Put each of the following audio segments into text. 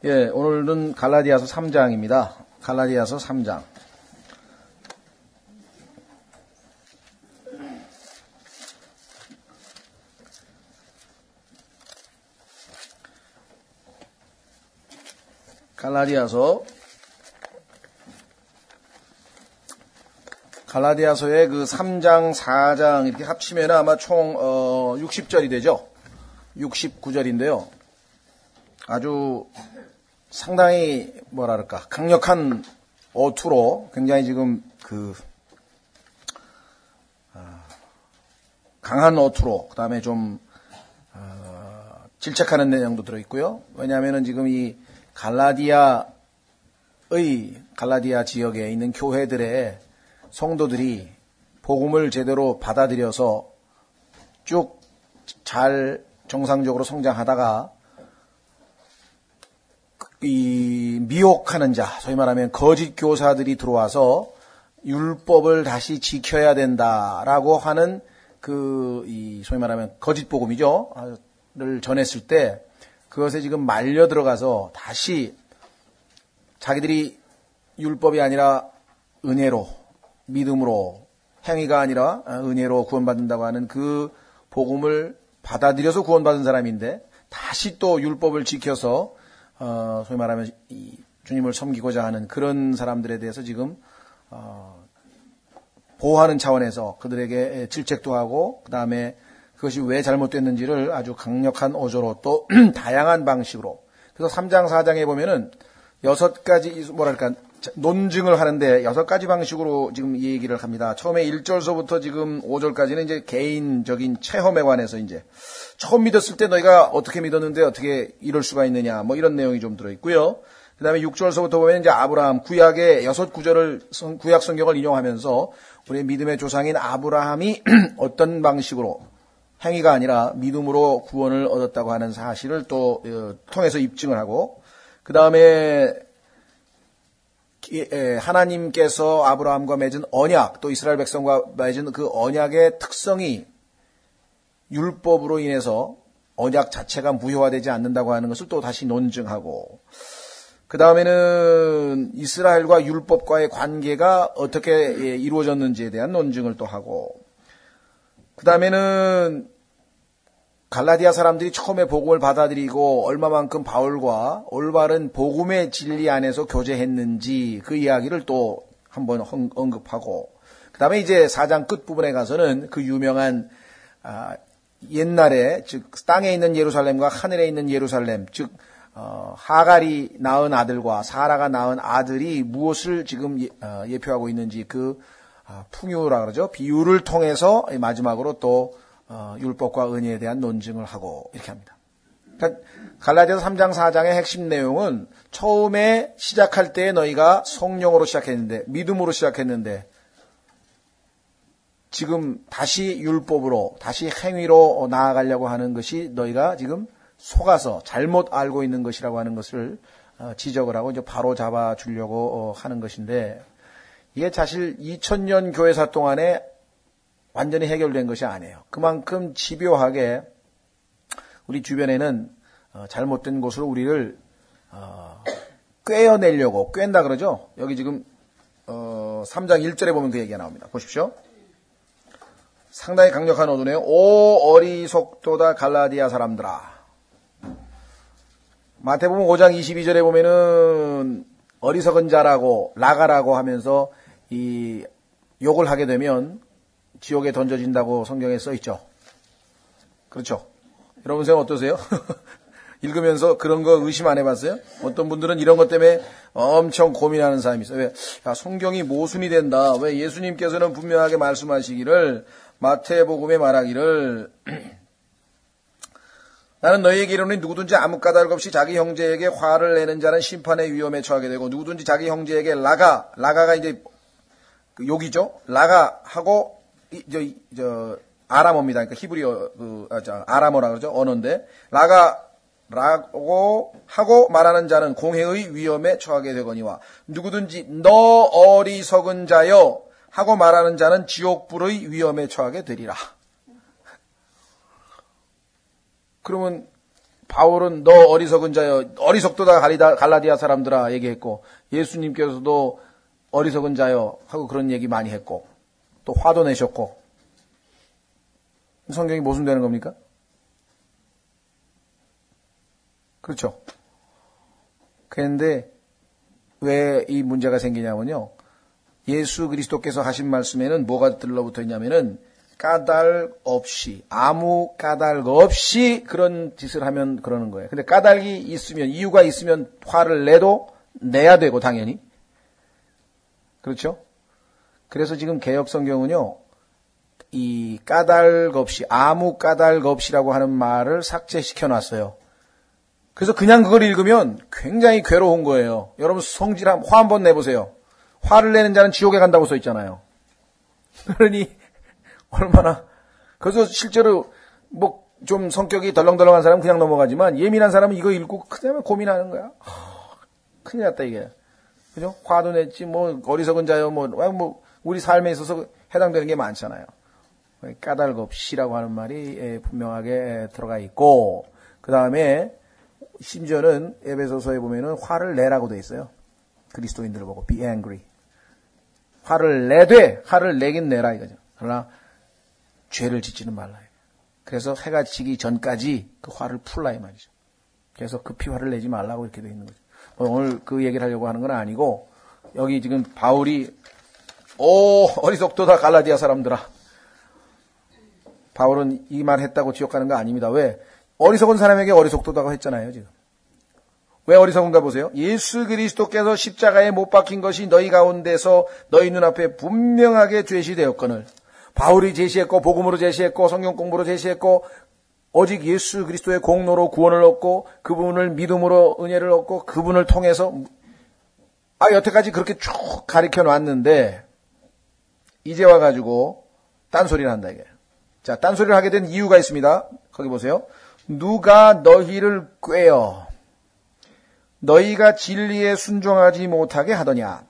예, 오늘은 갈라디아서 3장입니다. 갈라디아서 3장. 갈라디아서의 그 3장, 4장 이렇게 합치면 아마 총 60절이 되죠. 69절인데요. 아주 상당히 뭐랄까 강력한 어투로 굉장히 지금 강한 어투로 그다음에 좀 질책하는 내용도 들어있고요. 왜냐하면은 지금 이 갈라디아 지역에 있는 교회들의 성도들이 복음을 제대로 받아들여서 쭉 잘 정상적으로 성장하다가 이 미혹하는 자, 소위 말하면 거짓 교사들이 들어와서 율법을 다시 지켜야 된다라고 하는 소위 말하면 거짓 복음이죠. 를 전했을 때 그것에 지금 말려 들어가서 다시 자기들이 율법이 아니라 은혜로, 믿음으로, 행위가 아니라 은혜로 구원받는다고 하는 그 복음을 받아들여서 구원받은 사람인데 다시 또 율법을 지켜서 소위 말하면 이 주님을 섬기고자 하는 그런 사람들에 대해서 지금 보호하는 차원에서 그들에게 질책도 하고 그다음에 그것이 왜 잘못됐는지를 아주 강력한 어조로 또 다양한 방식으로. 그래서 3장 4장에 보면은 6가지 논증을 하는데 6가지 방식으로 지금 이 얘기를 합니다. 처음에 1절서부터 지금 5절까지는 이제 개인적인 체험에 관해서 이제 처음 믿었을 때 너희가 어떻게 믿었는데 어떻게 이럴 수가 있느냐 뭐 이런 내용이 좀 들어있고요. 그 다음에 6절서부터 보면 이제 아브라함 구약의 6구절을 구약 성경을 인용하면서 우리의 믿음의 조상인 아브라함이 어떤 방식으로 행위가 아니라 믿음으로 구원을 얻었다고 하는 사실을 또 통해서 입증을 하고 그 다음에 하나님께서 아브라함과 맺은 언약 또 이스라엘 백성과 맺은 그 언약의 특성이 율법으로 인해서 언약 자체가 무효화되지 않는다고 하는 것을 또 다시 논증하고 그 다음에는 이스라엘과 율법과의 관계가 어떻게 이루어졌는지에 대한 논증을 또 하고 그 다음에는 갈라디아 사람들이 처음에 복음을 받아들이고 얼마만큼 바울과 올바른 복음의 진리 안에서 교제했는지 그 이야기를 또 한번 언급하고 그 다음에 이제 4장 끝부분에 가서는 그 유명한 옛날에 즉 땅에 있는 예루살렘과 하늘에 있는 예루살렘 즉 하갈이 낳은 아들과 사라가 낳은 아들이 무엇을 지금 예표하고 있는지 그 풍유라 그러죠. 비유를 통해서 마지막으로 또 율법과 은혜에 대한 논증을 하고 이렇게 합니다. 그러니까 갈라디아서 3장 4장의 핵심 내용은 처음에 시작할 때 너희가 성령으로 시작했는데 믿음으로 시작했는데 지금 다시 율법으로 다시 행위로 나아가려고 하는 것이 너희가 지금 속아서 잘못 알고 있는 것이라고 하는 것을 지적을 하고 이제 바로 잡아 주려고 하는 것인데 이게 사실 2000년 교회사 동안에 완전히 해결된 것이 아니에요. 그만큼 집요하게 우리 주변에는 잘못된 곳으로 우리를 꿰어내려고 꿰다 그러죠. 여기 지금 3장 1절에 보면 그 얘기가 나옵니다. 보십시오. 상당히 강력한 어두네요. 오 어리석도다 갈라디아 사람들아. 마태복음 5장 22절에 보면은 어리석은 자라고 라가라고 하면서 이 욕을 하게 되면 지옥에 던져진다고 성경에 써 있죠. 그렇죠. 여러분 생각 어떠세요? 읽으면서 그런 거 의심 안 해봤어요? 어떤 분들은 이런 것 때문에 엄청 고민하는 사람이 있어요. 왜? 야, 성경이 모순이 된다. 왜 예수님께서는 분명하게 말씀하시기를 마태복음에 말하기를 나는 너희에게 이르노니 누구든지 아무 까닭 없이 자기 형제에게 화를 내는 자는 심판의 위험에 처하게 되고 누구든지 자기 형제에게 라가가 이제 욕이죠. 라가하고 아람어입니다. 그러니까 히브리어 아람어라 그러죠. 언어인데 라고 하고 말하는 자는 공회의 위험에 처하게 되거니와 누구든지 너 어리석은 자여 하고 말하는 자는 지옥불의 위험에 처하게 되리라. 그러면 바울은 너 어리석은 자여, 어리석도다 갈라디아 사람들아 얘기했고, 예수님께서도 어리석은 자여 하고 그런 얘기 많이 했고, 또 화도 내셨고, 성경이 모순되는 겁니까? 그렇죠. 그런데 왜 이 문제가 생기냐면요. 예수 그리스도께서 하신 말씀에는 뭐가 들러붙어 있냐면은 까닭 없이, 아무 까닭 없이 그런 짓을 하면 그러는 거예요. 근데 까닭이 있으면, 이유가 있으면 화를 내도 내야 되고, 당연히. 그렇죠? 그래서 지금 개역 성경은요, 이 까닭 없이, 아무 까닭 없이라고 하는 말을 삭제시켜 놨어요. 그래서 그냥 그걸 읽으면 굉장히 괴로운 거예요. 여러분 성질함, 화 한번 내보세요. 화를 내는 자는 지옥에 간다고 써 있잖아요. 그러니 얼마나, 그래서 실제로 뭐 좀 성격이 덜렁덜렁한 사람은 그냥 넘어가지만 예민한 사람은 이거 읽고 그다음에 고민하는 거야. 큰일 났다 이게. 그죠? 화도 냈지 뭐 어리석은 자요 뭐 우리 삶에 있어서 해당되는 게 많잖아요. 까닭 없이라고 하는 말이 분명하게 들어가 있고, 그 다음에 심지어는 에베소서에 보면은 화를 내라고 돼 있어요. 그리스도인들을 보고 be angry. 화를 내되, 화를 내긴 내라 이거죠. 그러나 죄를 짓지는 말라. 그래서 해가 지기 전까지 그 화를 풀라 이 말이죠. 그래서 급히 화를 내지 말라고 이렇게 돼 있는 거죠. 오늘 그 얘기를 하려고 하는 건 아니고, 여기 지금 바울이 어리석도다 갈라디아 사람들아. 바울은 이 말 했다고 지옥 가는 거 아닙니다. 왜? 어리석은 사람에게 어리석도다고 했잖아요, 지금. 왜 어리석은가 보세요. 예수 그리스도께서 십자가에 못 박힌 것이 너희 가운데서 너희 눈앞에 분명하게 제시되었거늘. 바울이 제시했고, 복음으로 제시했고, 성경 공부로 제시했고, 오직 예수 그리스도의 공로로 구원을 얻고, 그분을 믿음으로 은혜를 얻고, 그분을 통해서, 여태까지 그렇게 쭉 가르쳐 놨는데, 이제 와가지고, 딴소리를 한다, 이게. 자, 딴소리를 하게 된 이유가 있습니다. 거기 보세요. 누가 너희를 꾀어 너희가 진리에 순종하지 못하게 하더냐.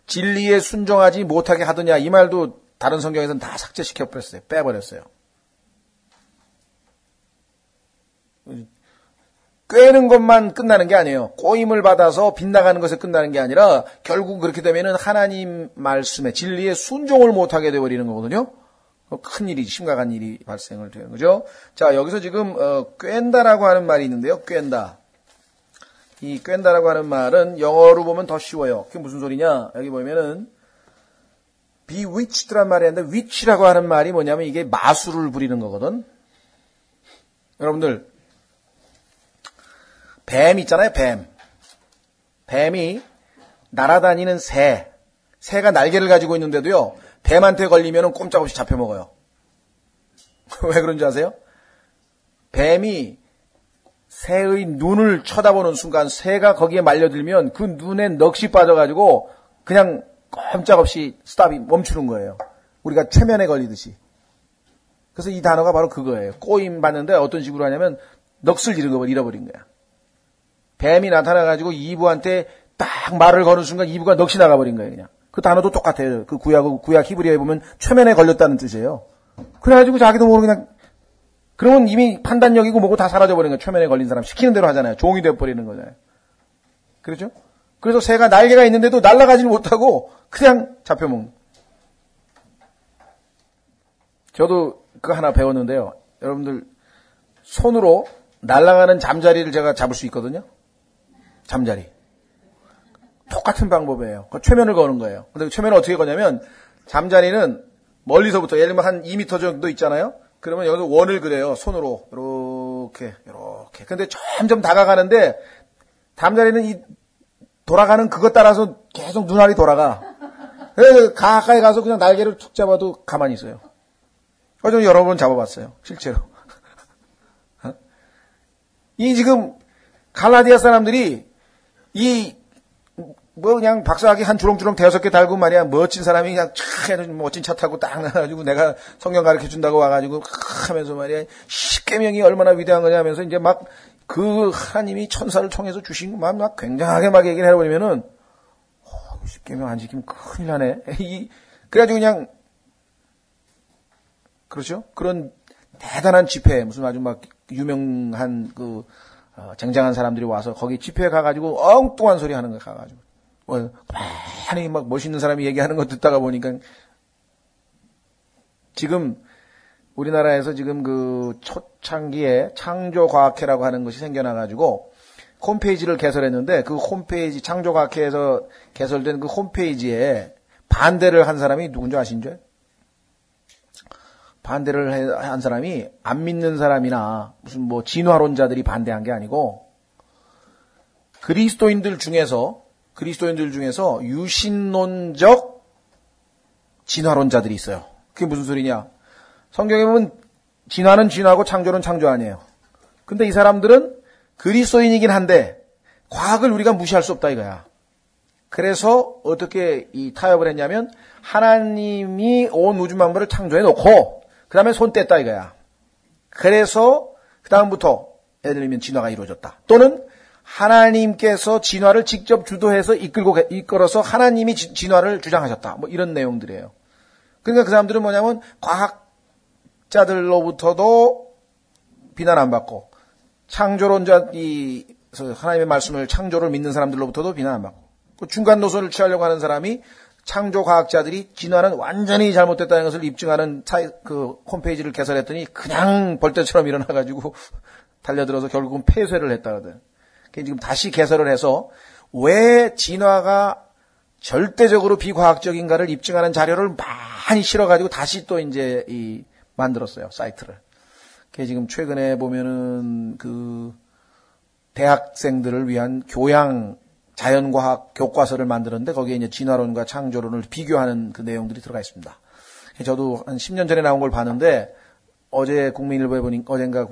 진리에 순종하지 못하게 하더냐. 이 말도 다른 성경에서는 다 삭제시켜버렸어요. 빼버렸어요. 꾀는 것만 끝나는 게 아니에요. 꼬임을 받아서 빗나가는 것에 끝나는 게 아니라 결국 그렇게 되면은 하나님 말씀에 진리에 순종을 못하게 되어버리는 거거든요. 큰 일이, 심각한 일이 발생을 되는 거죠. 자, 여기서 지금 꿰다라고 하는 말이 있는데요. 꿰다. 이 꿰다라고 하는 말은 영어로 보면 더 쉬워요. 그게 무슨 소리냐? 여기 보면은 bewitched란 말이 있는데, witch라고 하는 말이 뭐냐면 이게 마술을 부리는 거거든. 여러분들 뱀 있잖아요. 뱀이 날아다니는 새가 날개를 가지고 있는데도요, 뱀한테 걸리면 꼼짝없이 잡혀먹어요. 왜 그런지 아세요? 뱀이 새의 눈을 쳐다보는 순간 새가 거기에 말려들면 그 눈에 넋이 빠져가지고 그냥 꼼짝없이 스탑이 멈추는 거예요. 우리가 최면에 걸리듯이. 그래서 이 단어가 바로 그거예요. 꼬임 받는데 어떤 식으로 하냐면 넋을 잃어버린 거야. 뱀이 나타나가지고 이브한테 딱 말을 거는 순간 이브가 넋이 나가버린 거예요. 그냥. 그 단어도 똑같아요. 그 구약 히브리어에 보면 최면에 걸렸다는 뜻이에요. 그래가지고 자기도 모르게 그냥, 그러면 이미 판단력이고 뭐고 다 사라져버린 거예요. 최면에 걸린 사람 시키는 대로 하잖아요. 종이 되어버리는 거잖아요. 그렇죠? 그래서 새가 날개가 있는데도 날아가질 못하고 그냥 잡혀먹는. 저도 그거 하나 배웠는데요. 여러분들 손으로 날아가는 잠자리를 제가 잡을 수 있거든요. 잠자리. 똑같은 방법이에요. 그 최면을 거는 거예요. 근데 최면을 어떻게 거냐면, 잠자리는 멀리서부터, 예를 들면 한 2m 정도 있잖아요? 그러면 여기서 원을 그려요. 손으로. 이렇게. 근데 점점 다가가는데, 잠자리는 이 돌아가는 그것 따라서 계속 눈알이 돌아가. 그래서 가까이 가서 그냥 날개를 툭 잡아도 가만히 있어요. 저는 여러 번 잡아봤어요. 실제로. 이 지금 갈라디아 사람들이 그냥 박사학위 한 주렁주렁 5개 달고 말이야, 멋진 사람이 그냥 촥 멋진 차 타고 딱 나가지고 내가 성경 가르쳐 준다고 와가지고 하면서 말이야, 십계명이 얼마나 위대한 거냐 하면서 이제 막 그 하나님이 천사를 통해서 주신 막 굉장하게 막 얘기를 해버리면은, 십계명 안 지키면 큰일 나네. 그래가지고 그냥, 그렇죠? 그런 대단한 집회, 무슨 아주 막 유명한 쟁쟁한 사람들이 와서 거기 집회에 가가지고 엉뚱한 소리 하는 거 가가지고. 많이 막 멋있는 사람이 얘기하는 거 듣다가 보니까 지금 우리나라에서 지금 초창기에 창조과학회라고 하는 것이 생겨나가지고 홈페이지를 개설했는데 그 홈페이지 창조과학회에서 개설된 그 홈페이지에 반대를 한 사람이 누군지 아신죠? 반대를 한 사람이 안 믿는 사람이나 무슨 진화론자들이 반대한 게 아니고 그리스도인들 중에서 유신론적 진화론자들이 있어요. 그게 무슨 소리냐? 성경에 보면 진화는 진화고 창조는 창조 아니에요. 근데 이 사람들은 그리스도인이긴 한데 과학을 우리가 무시할 수 없다 이거야. 그래서 어떻게 이 타협을 했냐면 하나님이 온 우주 만물을 창조해 놓고 그 다음에 손 뗐다 이거야. 그래서 그 다음부터 예를 들면 진화가 이루어졌다. 또는 하나님께서 진화를 직접 주도해서 이끌어서 하나님이 진화를 주장하셨다. 이런 내용들이에요. 그러니까 그 사람들은 뭐냐면 과학자들로부터도 비난 안 받고 창조론자 하나님의 말씀을 창조를 믿는 사람들로부터도 비난 안 받고 그 중간 노선을 취하려고 하는 사람이 창조과학자들이 진화는 완전히 잘못됐다는 것을 입증하는 홈페이지를 개설했더니 그냥 벌떼처럼 일어나가지고 달려들어서 결국은 폐쇄를 했다거든. 지금 다시 개설을 해서 왜 진화가 절대적으로 비과학적인가를 입증하는 자료를 많이 실어가지고 다시 또 이제 만들었어요, 사이트를. 그게 지금 최근에 보면은 대학생들을 위한 자연과학 교과서를 만들었는데 거기에 이제 진화론과 창조론을 비교하는 그 내용들이 들어가 있습니다. 저도 한 10년 전에 나온 걸 봤는데 어제 국민일보에 보니까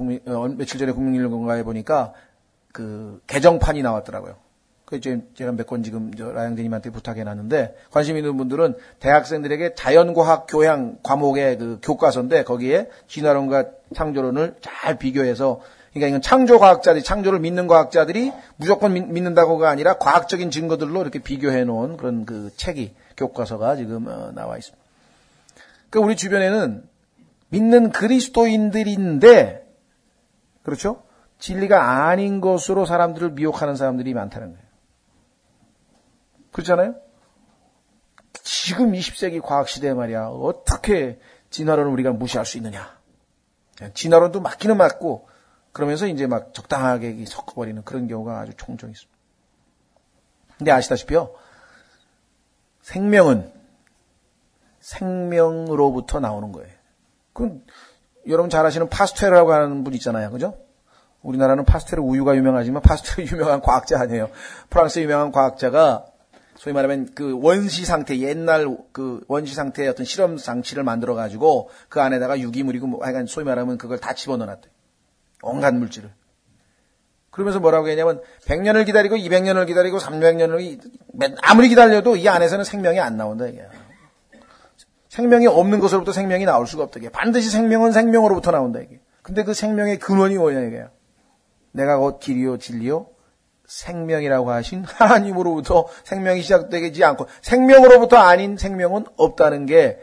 며칠 전에 국민일보에 보니까 개정판이 나왔더라고요. 그래서 제가 몇 권 지금 라양대님한테 부탁해놨는데 관심 있는 분들은 대학생들에게 자연과학 교양 과목의 교과서인데 거기에 진화론과 창조론을 잘 비교해서 그러니까 이건 창조를 믿는 과학자들이 무조건 믿는다고가 아니라 과학적인 증거들로 이렇게 비교해 놓은 그런 교과서가 지금 나와 있습니다. 그러니까 우리 주변에는 믿는 그리스도인들인데 그렇죠? 진리가 아닌 것으로 사람들을 미혹하는 사람들이 많다는 거예요. 그렇잖아요? 지금 20세기 과학시대에 말이야. 어떻게 진화론을 우리가 무시할 수 있느냐. 진화론도 맞기는 맞고 그러면서 이제 막 적당하게 섞어버리는 그런 경우가 아주 종종 있습니다. 근데 아시다시피요. 생명은 생명으로부터 나오는 거예요. 그럼 여러분 잘 아시는 파스텔이라고 하는 분 있잖아요. 그죠? 우리나라는 파스텔 우유가 유명하지만 파스텔 유명한 과학자 아니에요. 프랑스의 유명한 과학자가 소위 말하면 원시 상태, 옛날 원시 상태의 어떤 실험 장치를 만들어 가지고 그 안에다가 유기물이고 하여간 소위 말하면 그걸 다 집어넣어 놨대요. 온갖 물질을. 그러면서 뭐라고 했냐면 100년을 기다리고 200년을 기다리고 300년을 아무리 기다려도 이 안에서는 생명이 안 나온다 이게. 생명이 없는 것으로부터 생명이 나올 수가 없다 이게. 반드시 생명은 생명으로부터 나온다 이게. 근데 그 생명의 근원이 뭐냐 이게. 내가 곧 길이요 진리요 생명이라고 하신 하나님으로부터 생명이 시작되지 않고 생명으로부터 아닌 생명은 없다는 게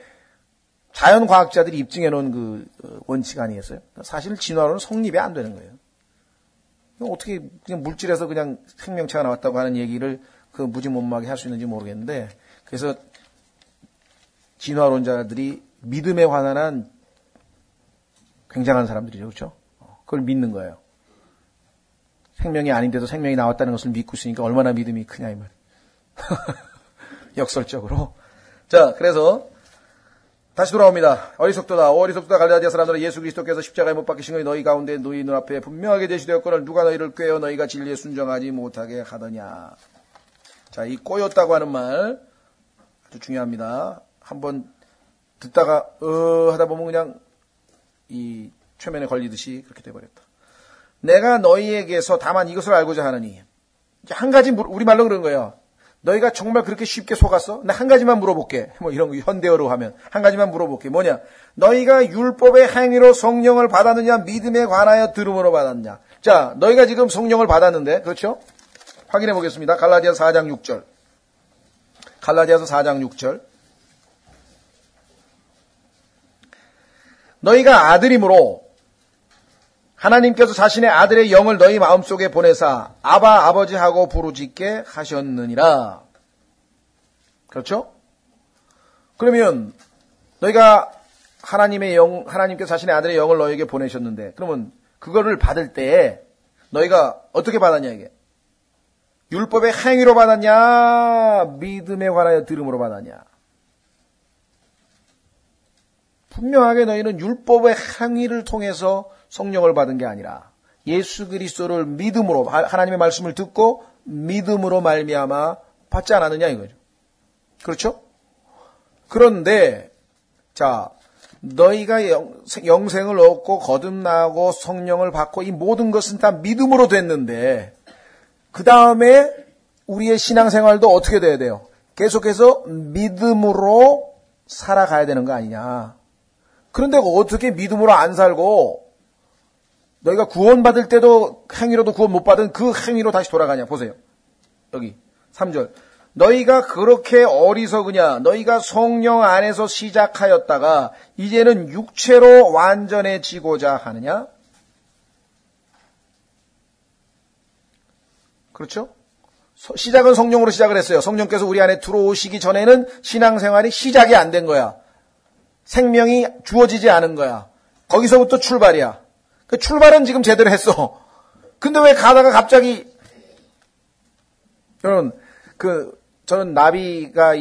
자연과학자들이 입증해 놓은 원칙 아니겠어요? 사실 진화론은 성립이 안 되는 거예요. 어떻게 그냥 물질에서 그냥 생명체가 나왔다고 하는 얘기를 무지몽망하게 할 수 있는지 모르겠는데 그래서 진화론자들이 믿음에 환한한 굉장한 사람들이죠. 그렇죠? 그걸 믿는 거예요. 생명이 아닌데도 생명이 나왔다는 것을 믿고 있으니까 얼마나 믿음이 크냐 이 말. 역설적으로. 자, 그래서 다시 돌아옵니다. 어리석도다 갈라디아 사람들아 예수 그리스도께서 십자가에 못 박히신 것이 너희 가운데 너희 눈앞에 분명하게 제시되었거늘 누가 너희를 꾀어 너희가 진리에 순종하지 못하게 하더냐. 자, 이 꼬였다고 하는 말 아주 중요합니다. 한번 듣다가 하다 보면 그냥 이 최면에 걸리듯이 그렇게 돼버렸다. 내가 너희에게서 다만 이것을 알고자 하느니 한 가지 우리말로 그런 거예요. 너희가 정말 그렇게 쉽게 속았어? 나 한 가지만 물어볼게. 이런 거 현대어로 하면 한 가지만 물어볼게. 뭐냐? 너희가 율법의 행위로 성령을 받았느냐? 믿음에 관하여 들음으로 받았느냐? 자, 너희가 지금 성령을 받았는데 그렇죠? 확인해 보겠습니다. 갈라디아서 4장 6절. 갈라디아서 4장 6절. 너희가 아들임으로 하나님께서 자신의 아들의 영을 너희 마음속에 보내사 아바 아버지 하고 부르짖게 하셨느니라. 그렇죠? 그러면 너희가 하나님께서 자신의 아들의 영을 너희에게 보내셨는데, 그러면 그거를 받을 때 너희가 어떻게 받았냐 이게? 율법의 행위로 받았냐? 믿음에 관하여 들음으로 받았냐? 분명하게 너희는 율법의 행위를 통해서 성령을 받은 게 아니라 예수 그리스도를 믿음으로, 하나님의 말씀을 듣고 믿음으로 말미암아 받지 않았느냐 이거죠. 그렇죠? 그런데 자, 너희가 영생을 얻고 거듭나고 성령을 받고 이 모든 것은 다 믿음으로 됐는데, 그 다음에 우리의 신앙생활도 어떻게 돼야 돼요? 계속해서 믿음으로 살아가야 되는 거 아니냐. 그런데 어떻게 믿음으로 안 살고 너희가 구원받을 때도 행위로도 구원 못 받은 그 행위로 다시 돌아가냐. 보세요. 여기 3절. 너희가 그렇게 어리석으냐. 너희가 성령 안에서 시작하였다가 이제는 육체로 완전해지고자 하느냐. 그렇죠? 시작은 성령으로 시작을 했어요. 성령께서 우리 안에 들어오시기 전에는 신앙생활이 시작이 안 된 거야. 생명이 주어지지 않은 거야. 거기서부터 출발이야. 그 출발은 지금 제대로 했어. 근데 왜 가다가 갑자기, 여러분, 저는 나비가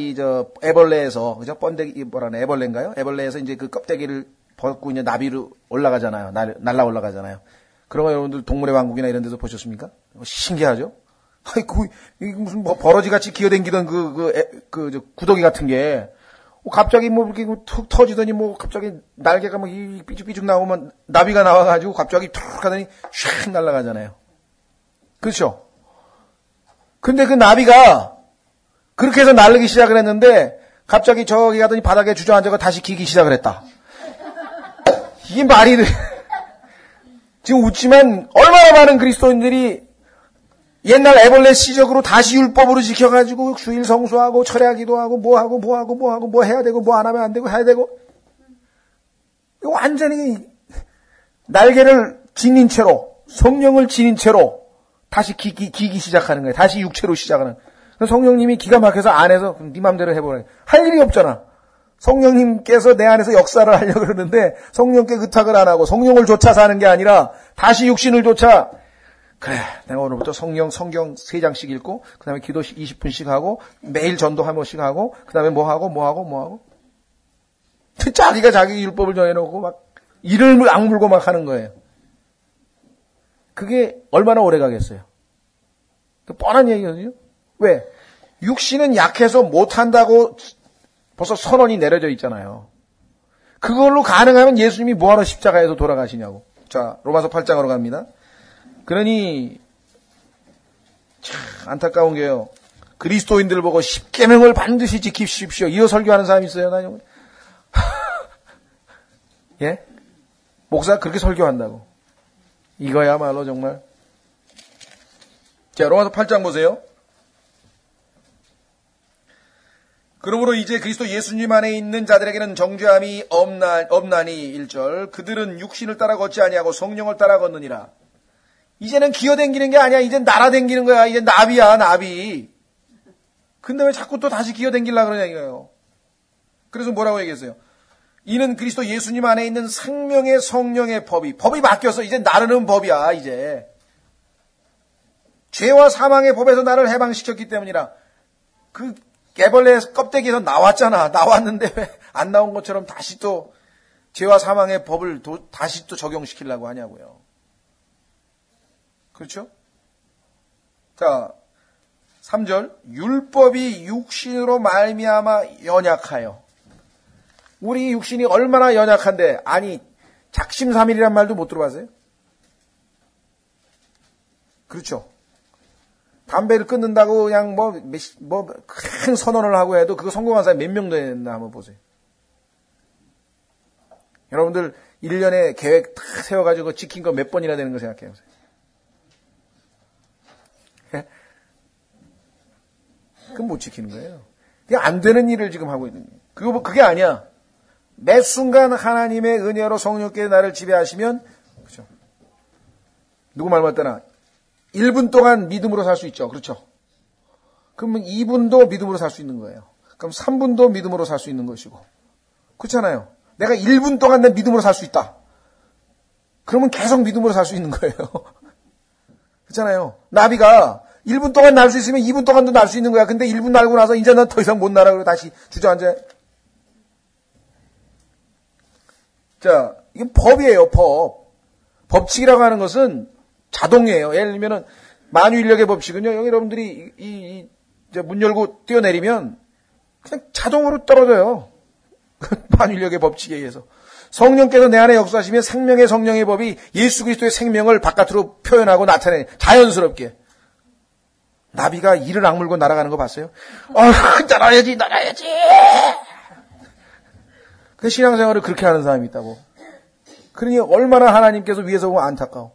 애벌레에서, 그죠? 번데기, 애벌레인가요? 애벌레에서 이제 그 껍데기를 벗고 이제 나비로 올라가잖아요. 날라 올라가잖아요. 그런 거 여러분들 동물의 왕국이나 이런 데서 보셨습니까? 신기하죠? 아이고, 이게 무슨 버러지같이 기어댕기던 구더기 같은 게, 갑자기 이렇게 툭 터지더니 갑자기 날개가 삐죽삐죽 나오면 나비가 나와가지고 갑자기 툭 하더니 샥 날아가잖아요. 그렇죠? 근데 그 나비가 그렇게 해서 날르기 시작을 했는데 갑자기 저기 가더니 바닥에 주저앉아서 다시 기기 시작을 했다. 이게 말이 돼. 지금 웃지만 얼마나 많은 그리스도인들이 옛날 애벌레 시적으로 다시 율법으로 지켜가지고 주일 성수하고 철야기도 하고 뭐 해야 되고 뭐 안 하면 안 되고 해야 되고, 완전히 날개를 지닌 채로, 성령을 지닌 채로 다시 기기 시작하는 거예요. 다시 육체로 시작하는. 성령님이 기가 막혀서 안에서 네 맘대로 해보라. 할 일이 없잖아. 성령님께서 내 안에서 역사를 하려고 그러는데 성령께 의탁을 안 하고 성령을 쫓아 사는 게 아니라 다시 육신을 쫓아, 그래, 내가 오늘부터 성경 3장씩 읽고, 그 다음에 기도 20분씩 하고, 매일 전도 한 번씩 하고, 그 다음에 뭐 하고. 자기가 자기 율법을 정해놓고 막, 이를 악물고 막 하는 거예요. 그게 얼마나 오래 가겠어요? 뻔한 얘기거든요? 왜? 육신은 약해서 못한다고 벌써 선언이 내려져 있잖아요. 그걸로 가능하면 예수님이 뭐하러 십자가에서 돌아가시냐고. 자, 로마서 8장으로 갑니다. 그러니 참 안타까운 게요. 그리스도인들 보고 십계명을 반드시 지키십시오. 이어 설교하는 사람이 있어요. 나 예? 목사 그렇게 설교한다고. 이거야말로 정말. 자, 로마서 8장 보세요. 그러므로 이제 그리스도 예수님 안에 있는 자들에게는 정죄함이 없나니 1절. 그들은 육신을 따라 걷지 아니하고 성령을 따라 걷느니라. 이제는 기어댕기는 게 아니야. 이제 날아댕기는 거야. 이제 나비야, 나비. 근데 왜 자꾸 또 다시 기어댕기려고 그러냐 이거예요. 그래서 뭐라고 얘기했어요? 이는 그리스도 예수님 안에 있는 생명의 성령의 법이 바뀌어서 이제 나르는 법이야, 이제. 죄와 사망의 법에서 나를 해방시켰기 때문이라. 그 애벌레 껍데기에서 나왔잖아. 나왔는데 왜 안 나온 것처럼 다시 또 죄와 사망의 법을 다시 또 적용시키려고 하냐고요. 그렇죠? 자, 3절. 율법이 육신으로 말미암아 연약하여. 우리 육신이 얼마나 연약한데, 아니 작심삼일이란 말도 못 들어봤어요? 그렇죠? 담배를 끊는다고 그냥 큰 선언을 하고 해도 그거 성공한 사람이 몇 명 되나 한번 보세요. 여러분들 1년에 계획 다 세워가지고 지킨 거 몇 번이나 되는 거 생각해 보세요. 예? 그건 못 지키는 거예요. 그냥 안 되는 일을 지금 하고 있는 거예요. 그게 아니야. 매 순간 하나님의 은혜로 성령께 나를 지배하시면, 그렇죠? 누구 말 맞다나 1분 동안 믿음으로 살 수 있죠. 그렇죠? 그러면 2분도 믿음으로 살 수 있는 거예요. 그럼 3분도 믿음으로 살 수 있는 것이고. 그렇잖아요. 내가 1분 동안 내 믿음으로 살 수 있다. 그러면 계속 믿음으로 살 수 있는 거예요. 그렇잖아요. 나비가 1분 동안 날 수 있으면 2분 동안도 날 수 있는 거야. 근데 1분 날고 나서 이제 난 더 이상 못 날아. 그러고 다시 주저앉아. 자, 이게 법이에요, 법. 법칙이라고 하는 것은 자동이에요. 예를 들면은 만유인력의 법칙은요. 여기 여러분들이 이제 문 열고 뛰어내리면 그냥 자동으로 떨어져요. 만유인력의 법칙에 의해서. 성령께서 내 안에 역사하시면 생명의 성령의 법이 예수 그리스도의 생명을 바깥으로 표현하고 나타내 자연스럽게. 나비가 이를 악물고 날아가는 거 봤어요? 날아야지. 그 신앙생활을 그렇게 하는 사람이 있다고. 그러니 얼마나 하나님께서 위에서 보면 안타까워.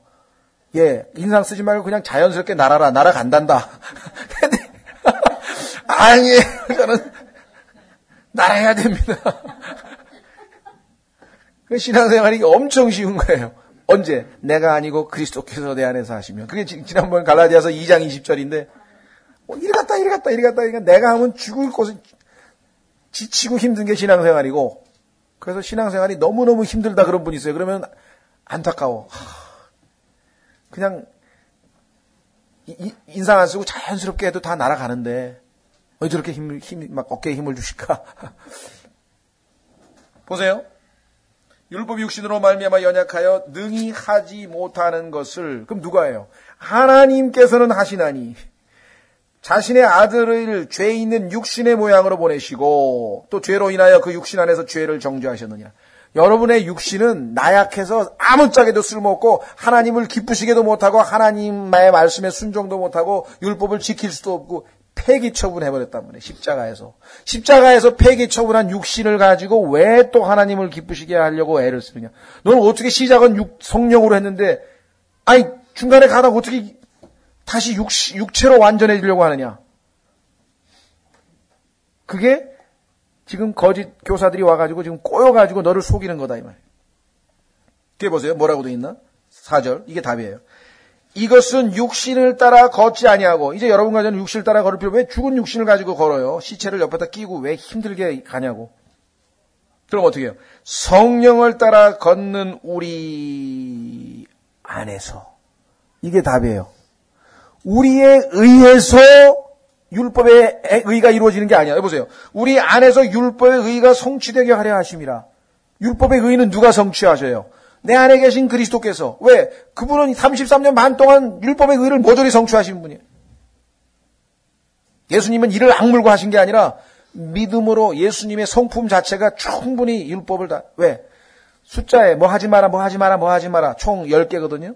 예, 인상 쓰지 말고 그냥 자연스럽게 날아간단다. 근데 아니에요. 저는 날아야 됩니다. 그 신앙생활이 엄청 쉬운 거예요. 언제? 내가 아니고 그리스도께서 내 안에서 하시면. 그게 지난번 갈라디아서 2장 20절인데 이리 갔다 내가 하면 죽을 곳을 지치고 힘든 게 신앙생활이고, 그래서 신앙생활이 너무너무 힘들다 그런 분이 있어요. 그러면 안타까워. 그냥 인상 안 쓰고 자연스럽게 해도 다 날아가는데 왜 저렇게 막 어깨에 힘을 주실까? 보세요. 율법이 육신으로 말미암아 연약하여 능히 하지 못하는 것을, 그럼 누가 해요? 하나님께서는 하시나니 자신의 아들을 죄 있는 육신의 모양으로 보내시고 또 죄로 인하여 그 육신 안에서 죄를 정죄하셨느냐. 여러분의 육신은 나약해서 아무짝에도 쓸모없고 하나님을 기쁘시게도 못하고 하나님의 말씀에 순종도 못하고 율법을 지킬 수도 없고 폐기 처분해버렸단 말이에요. 십자가에서 폐기 처분한 육신을 가지고 왜 또 하나님을 기쁘시게 하려고 애를 쓰느냐. 너는 어떻게 시작은 성령으로 했는데 아니 중간에 가다가 어떻게 다시 육체로 완전해지려고 하느냐. 그게 지금 거짓 교사들이 와가지고 지금 꼬여가지고 너를 속이는 거다 이 말이에요. 뒤에 보세요. 뭐라고 돼 있나? 4절. 이게 답이에요. 이것은 육신을 따라 걷지 아니하고, 이제 여러분과 저는 육신을 따라 걸을 필요, 왜 죽은 육신을 가지고 걸어요? 시체를 옆에다 끼고 왜 힘들게 가냐고. 그럼 어떻게 해요? 성령을 따라 걷는 우리 안에서. 이게 답이에요. 우리에 의해서 율법의 의가 이루어지는 게 아니야. 여보세요. 우리 안에서 율법의 의가 성취되게 하려 하심이라. 율법의 의는 누가 성취하셔요? 내 안에 계신 그리스도께서. 왜? 그분은 33년 반 동안 율법의 의를 모조리 성취하신 분이에요. 예수님은 이를 악물고 하신 게 아니라 믿음으로 예수님의 성품 자체가 충분히 율법을 다. 왜? 숫자에 뭐 하지 마라 총 10개거든요.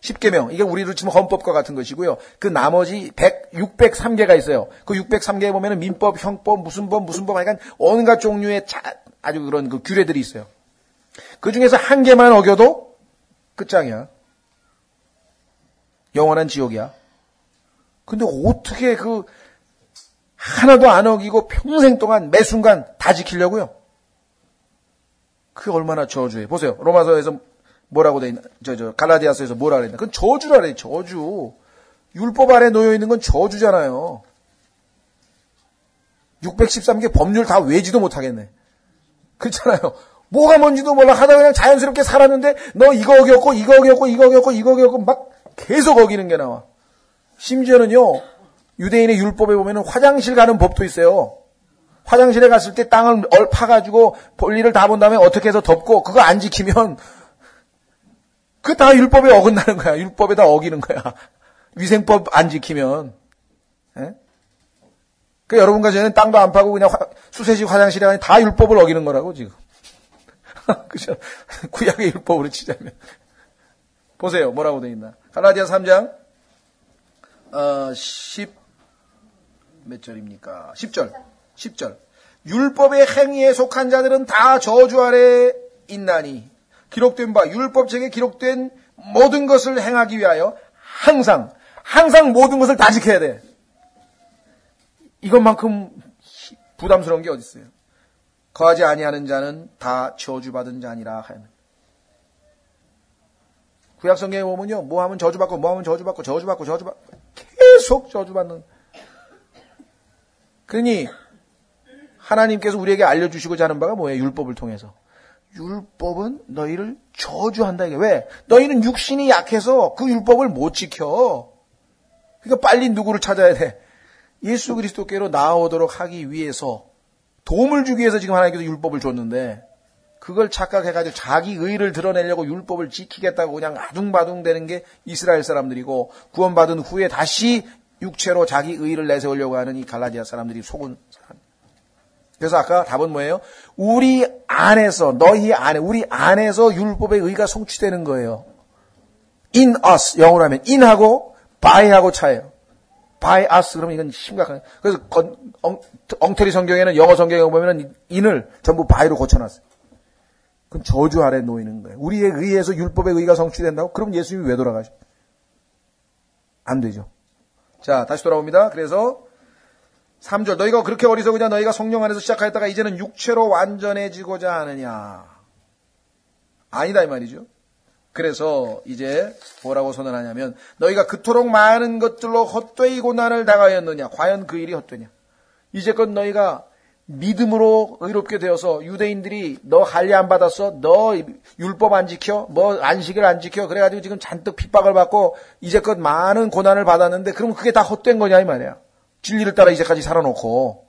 10계명. 이게 우리로 치면 헌법과 같은 것이고요. 그 나머지 603개가 있어요. 그 603개에 보면은 민법, 형법, 무슨 법, 하여간 온갖 종류의 아주 그런 그 규례들이 있어요. 그 중에서 한 개만 어겨도 끝장이야. 영원한 지옥이야. 근데 어떻게 그 하나도 안 어기고 평생 동안 매 순간 다 지키려고요? 그게 얼마나 저주예요. 보세요. 로마서에서 뭐라고 돼 있나? 갈라디아서에서 뭐라 그랬나? 그건 저주라 그래, 저주. 율법 아래 놓여 있는 건 저주잖아요. 613개 법률 다 외지도 못하겠네. 그렇잖아요. 뭐가 뭔지도 몰라 하다가 그냥 자연스럽게 살았는데 너 이거 어겼고 막 계속 어기는 게 나와. 심지어는요, 유대인의 율법에 보면은 화장실 가는 법도 있어요. 화장실에 갔을 때 땅을 파가지고 볼일을 다 본 다음에 어떻게 해서 덮고 그거 안 지키면 그 다 율법에 어긋나는 거야. 율법에 다 어기는 거야. 위생법 안 지키면. 예? 그 여러분과 저는 땅도 안 파고 그냥 수세식 화장실에 가니 다 율법을 어기는 거라고 지금. 그죠? 구약의 율법으로 치자면. 보세요. 뭐라고 돼 있나. 갈라디아 3장 몇 절입니까? 10절. 율법의 행위에 속한 자들은 다 저주 아래 있나니 기록된 바 율법책에 기록된 모든 것을 행하기 위하여 항상 모든 것을 다 지켜야 돼. 이것만큼 부담스러운 게 어디 있어요? 거하지 아니하는 자는 다 저주받은 자니라 하는. 구약 성경에 보면요, 뭐 하면 저주받고, 뭐 하면 저주받고, 저주받고, 저주받고, 계속 저주받는. 그러니, 하나님께서 우리에게 알려주시고자 하는 바가 뭐예요? 율법을 통해서. 율법은 너희를 저주한다. 이게 왜? 너희는 육신이 약해서 그 율법을 못 지켜. 그러니까 빨리 누구를 찾아야 돼? 예수 그리스도께로 나아오도록 하기 위해서, 도움을 주기 위해서 지금 하나님께서 율법을 줬는데, 그걸 착각해가지고 자기 의를 드러내려고 율법을 지키겠다고 그냥 아둥바둥 되는 게 이스라엘 사람들이고, 구원받은 후에 다시 육체로 자기 의를 내세우려고 하는 이 갈라디아 사람들이 속은 사람. 그래서 아까 답은 뭐예요? 우리 안에서, 너희 안에, 우리 안에서 율법의 의가 성취되는 거예요. In us, 영어로 하면 in하고 by하고 차예요. by us, 그러면 이건 심각한. 그래서 엉터리 성경에는, 영어 성경에 보면 in을 전부 by로 고쳐놨어요. 그건 저주 아래 놓이는 거예요. 우리에 의해서 율법의 의가 성취된다고? 그럼 예수님이 왜 돌아가셔? 안 되죠. 자, 다시 돌아옵니다. 그래서 3절, 너희가 그렇게 어리석으냐? 너희가 성령 안에서 시작하였다가 이제는 육체로 완전해지고자 하느냐? 아니다 이 말이죠. 그래서 이제 뭐라고 선언하냐면, 너희가 그토록 많은 것들로 헛되이 고난을 당하였느냐? 과연 그 일이 헛되냐? 이제껏 너희가 믿음으로 의롭게 되어서, 유대인들이 너 할례 안 받았어? 너 율법 안 지켜? 뭐 안식일 안 지켜? 그래가지고 지금 잔뜩 핍박을 받고 이제껏 많은 고난을 받았는데, 그럼 그게 다 헛된 거냐 이 말이야. 진리를 따라 이제까지 살아놓고.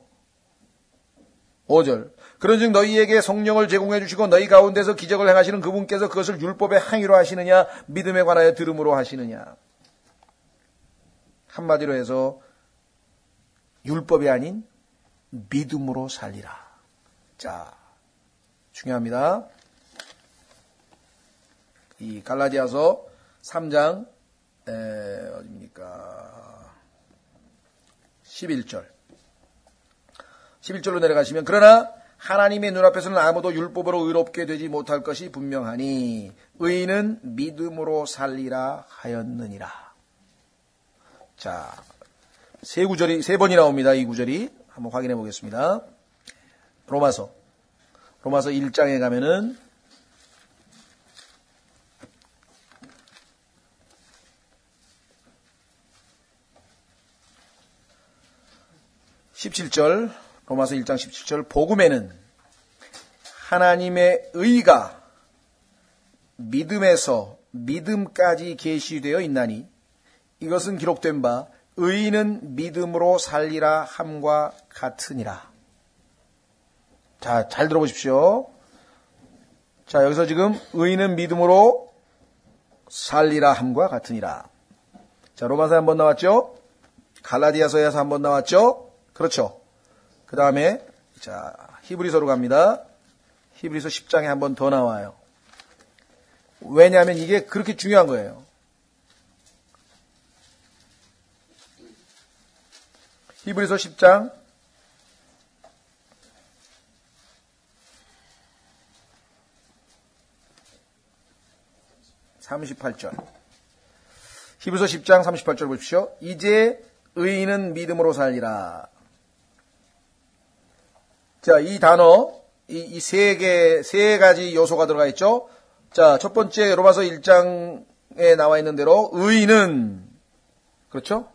5절, 그런즉 너희에게 성령을 제공해 주시고 너희 가운데서 기적을 행하시는 그분께서 그것을 율법의 행위로 하시느냐, 믿음에 관하여 들음으로 하시느냐. 한마디로 해서 율법이 아닌 믿음으로 살리라. 자, 중요합니다. 이 갈라디아서 3장 어디입니까? 11절로 내려가시면, 그러나 하나님의 눈앞에서는 아무도 율법으로 의롭게 되지 못할 것이 분명하니 의인은 믿음으로 살리라 하였느니라. 자, 세 번이 나옵니다. 이 구절이 한번 확인해 보겠습니다. 로마서 1장에 가면은 17절, 로마서 1장 17절, 복음에는 하나님의 의가 믿음에서 믿음까지 계시되어 있나니 이것은 기록된 바 의인은 믿음으로 살리라 함과 같으니라. 자, 잘 들어보십시오. 자, 여기서 지금 의인은 믿음으로 살리라 함과 같으니라. 자, 로마서에 한번 나왔죠? 갈라디아서에서 한번 나왔죠? 그렇죠. 그 다음에 자, 히브리서로 갑니다. 히브리서 10장에 한번 더 나와요. 왜냐하면 이게 그렇게 중요한 거예요. 히브리서 10장 38절. 히브리서 10장 38절 보십시오. 이제 의인은 믿음으로 살리라. 자, 이 단어, 이 세 가지 요소가 들어가 있죠. 자, 첫 번째 로마서 1장에 나와 있는 대로 의인은, 그렇죠?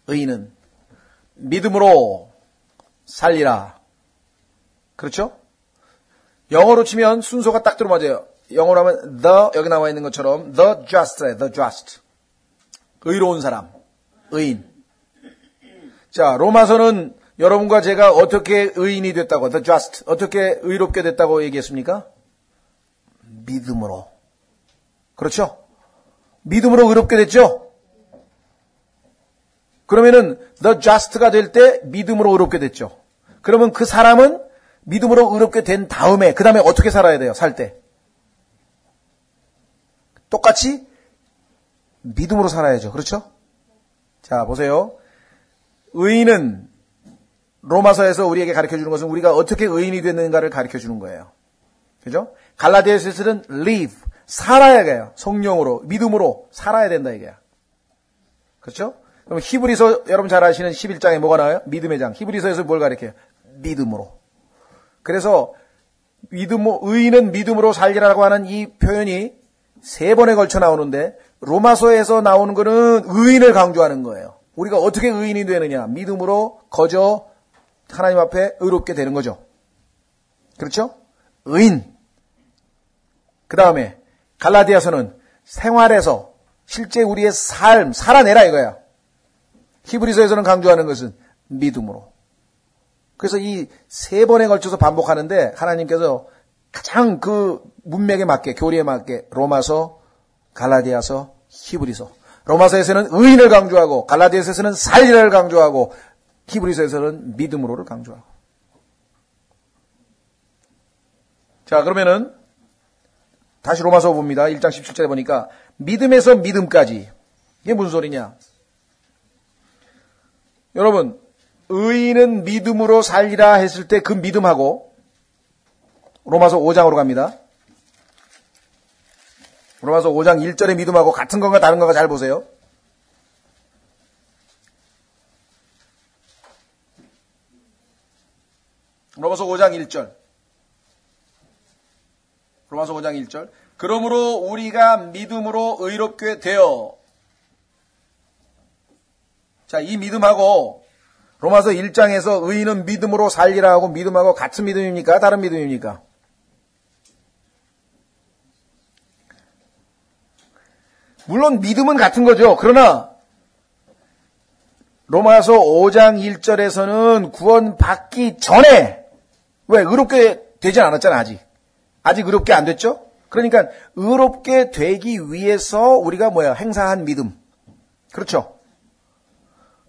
의인은 믿음으로 살리라. 그렇죠? 영어로 치면 순서가 딱 들어맞아요. 영어로 하면 the, 여기 나와 있는 것처럼 the just. 의로운 사람, 의인. 자, 로마서는 여러분과 제가 어떻게 의인이 됐다고, the just, 어떻게 의롭게 됐다고 얘기했습니까? 믿음으로. 그렇죠? 믿음으로 의롭게 됐죠? 그러면은 the just가 될 때 믿음으로 의롭게 됐죠. 그러면 그 사람은 믿음으로 의롭게 된 다음에 그 다음에 어떻게 살아야 돼요? 살 때. 똑같이 믿음으로 살아야죠. 그렇죠? 자, 보세요. 의인은 로마서에서 우리에게 가르쳐주는 것은 우리가 어떻게 의인이 됐는가를 가르쳐주는 거예요. 그죠? 갈라디아서에서는 live, 살아야 해요. 성령으로, 믿음으로 살아야 된다 이게야. 그렇죠? 그럼 히브리서 여러분 잘 아시는 11장에 뭐가 나와요? 믿음의 장. 히브리서에서 뭘 가르쳐요? 믿음으로. 그래서 의인은 믿음으로 살리라고 하는 이 표현이 3번에 걸쳐 나오는데 로마서에서 나오는 거는 의인을 강조하는 거예요. 우리가 어떻게 의인이 되느냐? 믿음으로 거저 하나님 앞에 의롭게 되는 거죠. 그렇죠? 의인. 그 다음에 갈라디아서는 생활에서 실제 우리의 삶, 살아내라 이거야. 히브리서에서는 강조하는 것은 믿음으로. 그래서 이 세 번에 걸쳐서 반복하는데 하나님께서 가장 그 문맥에 맞게, 교리에 맞게 로마서, 갈라디아서, 히브리서. 로마서에서는 의인을 강조하고 갈라디아서에서는 살리라를 강조하고 히브리서에서는 믿음으로를 강조하고. 자, 그러면은 다시 로마서 봅니다. 1장 17절에 보니까 믿음에서 믿음까지. 이게 무슨 소리냐? 여러분, 의인은 믿음으로 살리라 했을 때 그 믿음하고 로마서 5장으로 갑니다. 로마서 5장 1절의 믿음하고 같은 건가 다른 건가 잘 보세요. 로마서 5장 1절. 로마서 5장 1절. 그러므로 우리가 믿음으로 의롭게 되어. 자, 이 믿음하고 로마서 1장에서 의인은 믿음으로 살리라 하고 믿음하고 같은 믿음입니까? 다른 믿음입니까? 물론 믿음은 같은 거죠. 그러나 로마서 5장 1절에서는 구원받기 전에 왜 의롭게 되진 않았잖아. 아직 의롭게 안 됐죠? 그러니까 의롭게 되기 위해서 우리가 행사한 믿음. 그렇죠?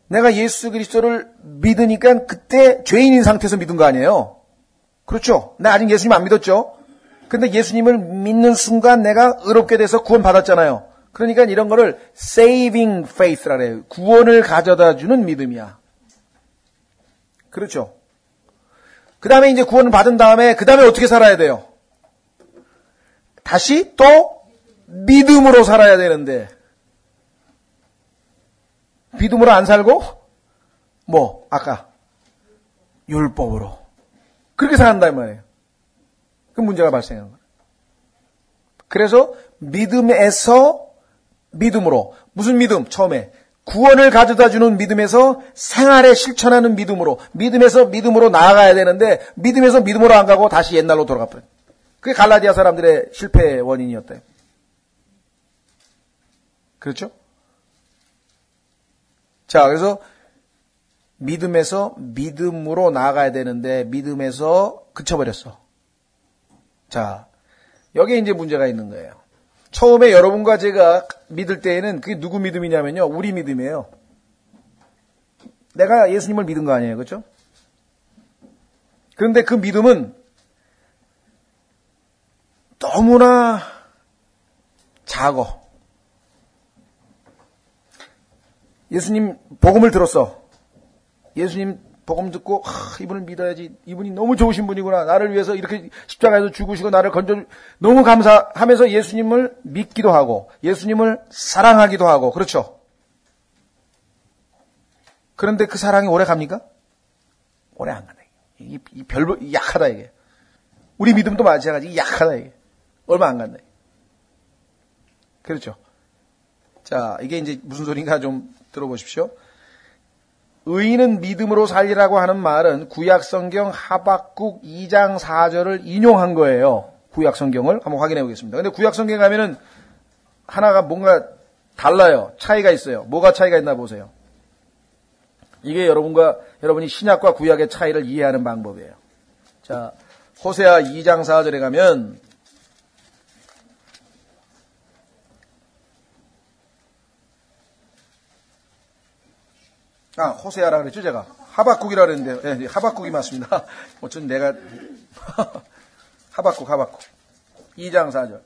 내가 예수 그리스도를 믿으니까 그때 죄인인 상태에서 믿은 거 아니에요? 그렇죠? 나 아직 예수님 안 믿었죠? 근데 예수님을 믿는 순간 내가 의롭게 돼서 구원받았잖아요. 그러니까 이런 거를 saving faith라 그래요. 구원을 가져다 주는 믿음이야. 그렇죠? 그 다음에 이제 구원을 받은 다음에 그 다음에 어떻게 살아야 돼요? 다시 또 믿음으로 살아야 되는데 믿음으로 안 살고 아까 율법으로 그렇게 산다 이 말이에요. 그 문제가 발생하는 거예요. 그래서 믿음에서 믿음으로. 무슨 믿음? 처음에 구원을 가져다 주는 믿음에서 생활에 실천하는 믿음으로. 믿음에서 믿음으로 나아가야 되는데 믿음에서 믿음으로 안 가고 다시 옛날로 돌아가 버려요. 그게 갈라디아 사람들의 실패의 원인이었대요. 그렇죠? 자, 그래서 믿음에서 믿음으로 나아가야 되는데 믿음에서 그쳐버렸어. 자, 여기에 이제 문제가 있는 거예요. 처음에 여러분과 제가 믿을 때에는 그게 누구 믿음이냐면요. 우리 믿음이에요. 내가 예수님을 믿은 거 아니에요. 그렇죠? 그런데 그 믿음은 너무나 작어. 예수님 복음을 들었어. 예수님 복음 듣고 이분을 믿어야지. 이분이 너무 좋으신 분이구나. 나를 위해서 이렇게 십자가에서 죽으시고 나를 건져 너무 감사하면서 예수님을 믿기도 하고 예수님을 사랑하기도 하고 그렇죠. 그런데 그 사랑이 오래 갑니까? 오래 안 간다. 이 약하다 이게. 우리 믿음도 마찬가지. 약하다 이게. 얼마 안 간다. 그렇죠. 자, 이게 이제 무슨 소리인가 좀 들어보십시오. 의인은 믿음으로 살리라고 하는 말은 구약성경 하박국 2장 4절을 인용한 거예요. 구약성경을 한번 확인해 보겠습니다. 근데 구약성경에 가면은 하나가 뭔가 달라요. 차이가 있어요. 뭐가 차이가 있나 보세요. 이게 여러분이 신약과 구약의 차이를 이해하는 방법이에요. 자, 호세아 2장 4절에 가면 호세아라 그랬죠, 제가. 하박국이라 그랬는데, 네, 하박국이 맞습니다. 어쩐 내가, 하박국. 2장 4절.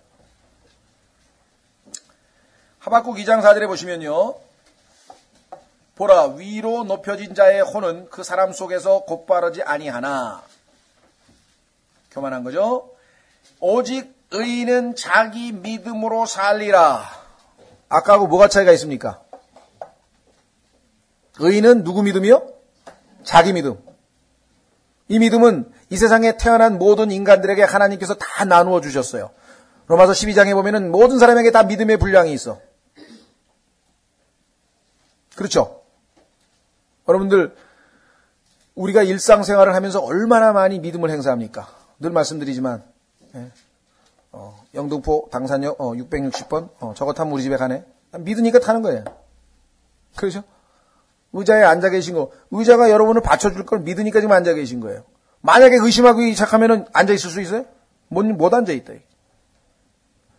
하박국 2장 4절에 보시면요. 보라, 위로 높여진 자의 혼은 그 사람 속에서 곧바르지 아니하나. 교만한 거죠. 오직 의인은 자기 믿음으로 살리라. 아까하고 뭐가 차이가 있습니까? 의인은 누구 믿음이요? 자기 믿음. 이 믿음은 이 세상에 태어난 모든 인간들에게 하나님께서 다 나누어 주셨어요. 로마서 12장에 보면은 모든 사람에게 다 믿음의 분량이 있어. 그렇죠? 여러분들, 우리가 일상생활을 하면서 얼마나 많이 믿음을 행사합니까? 늘 말씀드리지만, 영등포 당산역 660번 저거 타면 우리 집에 가네. 믿으니까 타는 거예요. 그렇죠? 의자에 앉아 계신 거, 의자가 여러분을 받쳐줄 걸 믿으니까 지금 앉아 계신 거예요. 만약에 의심하기 시작하면 앉아 있을 수 있어요? 못 앉아 있다.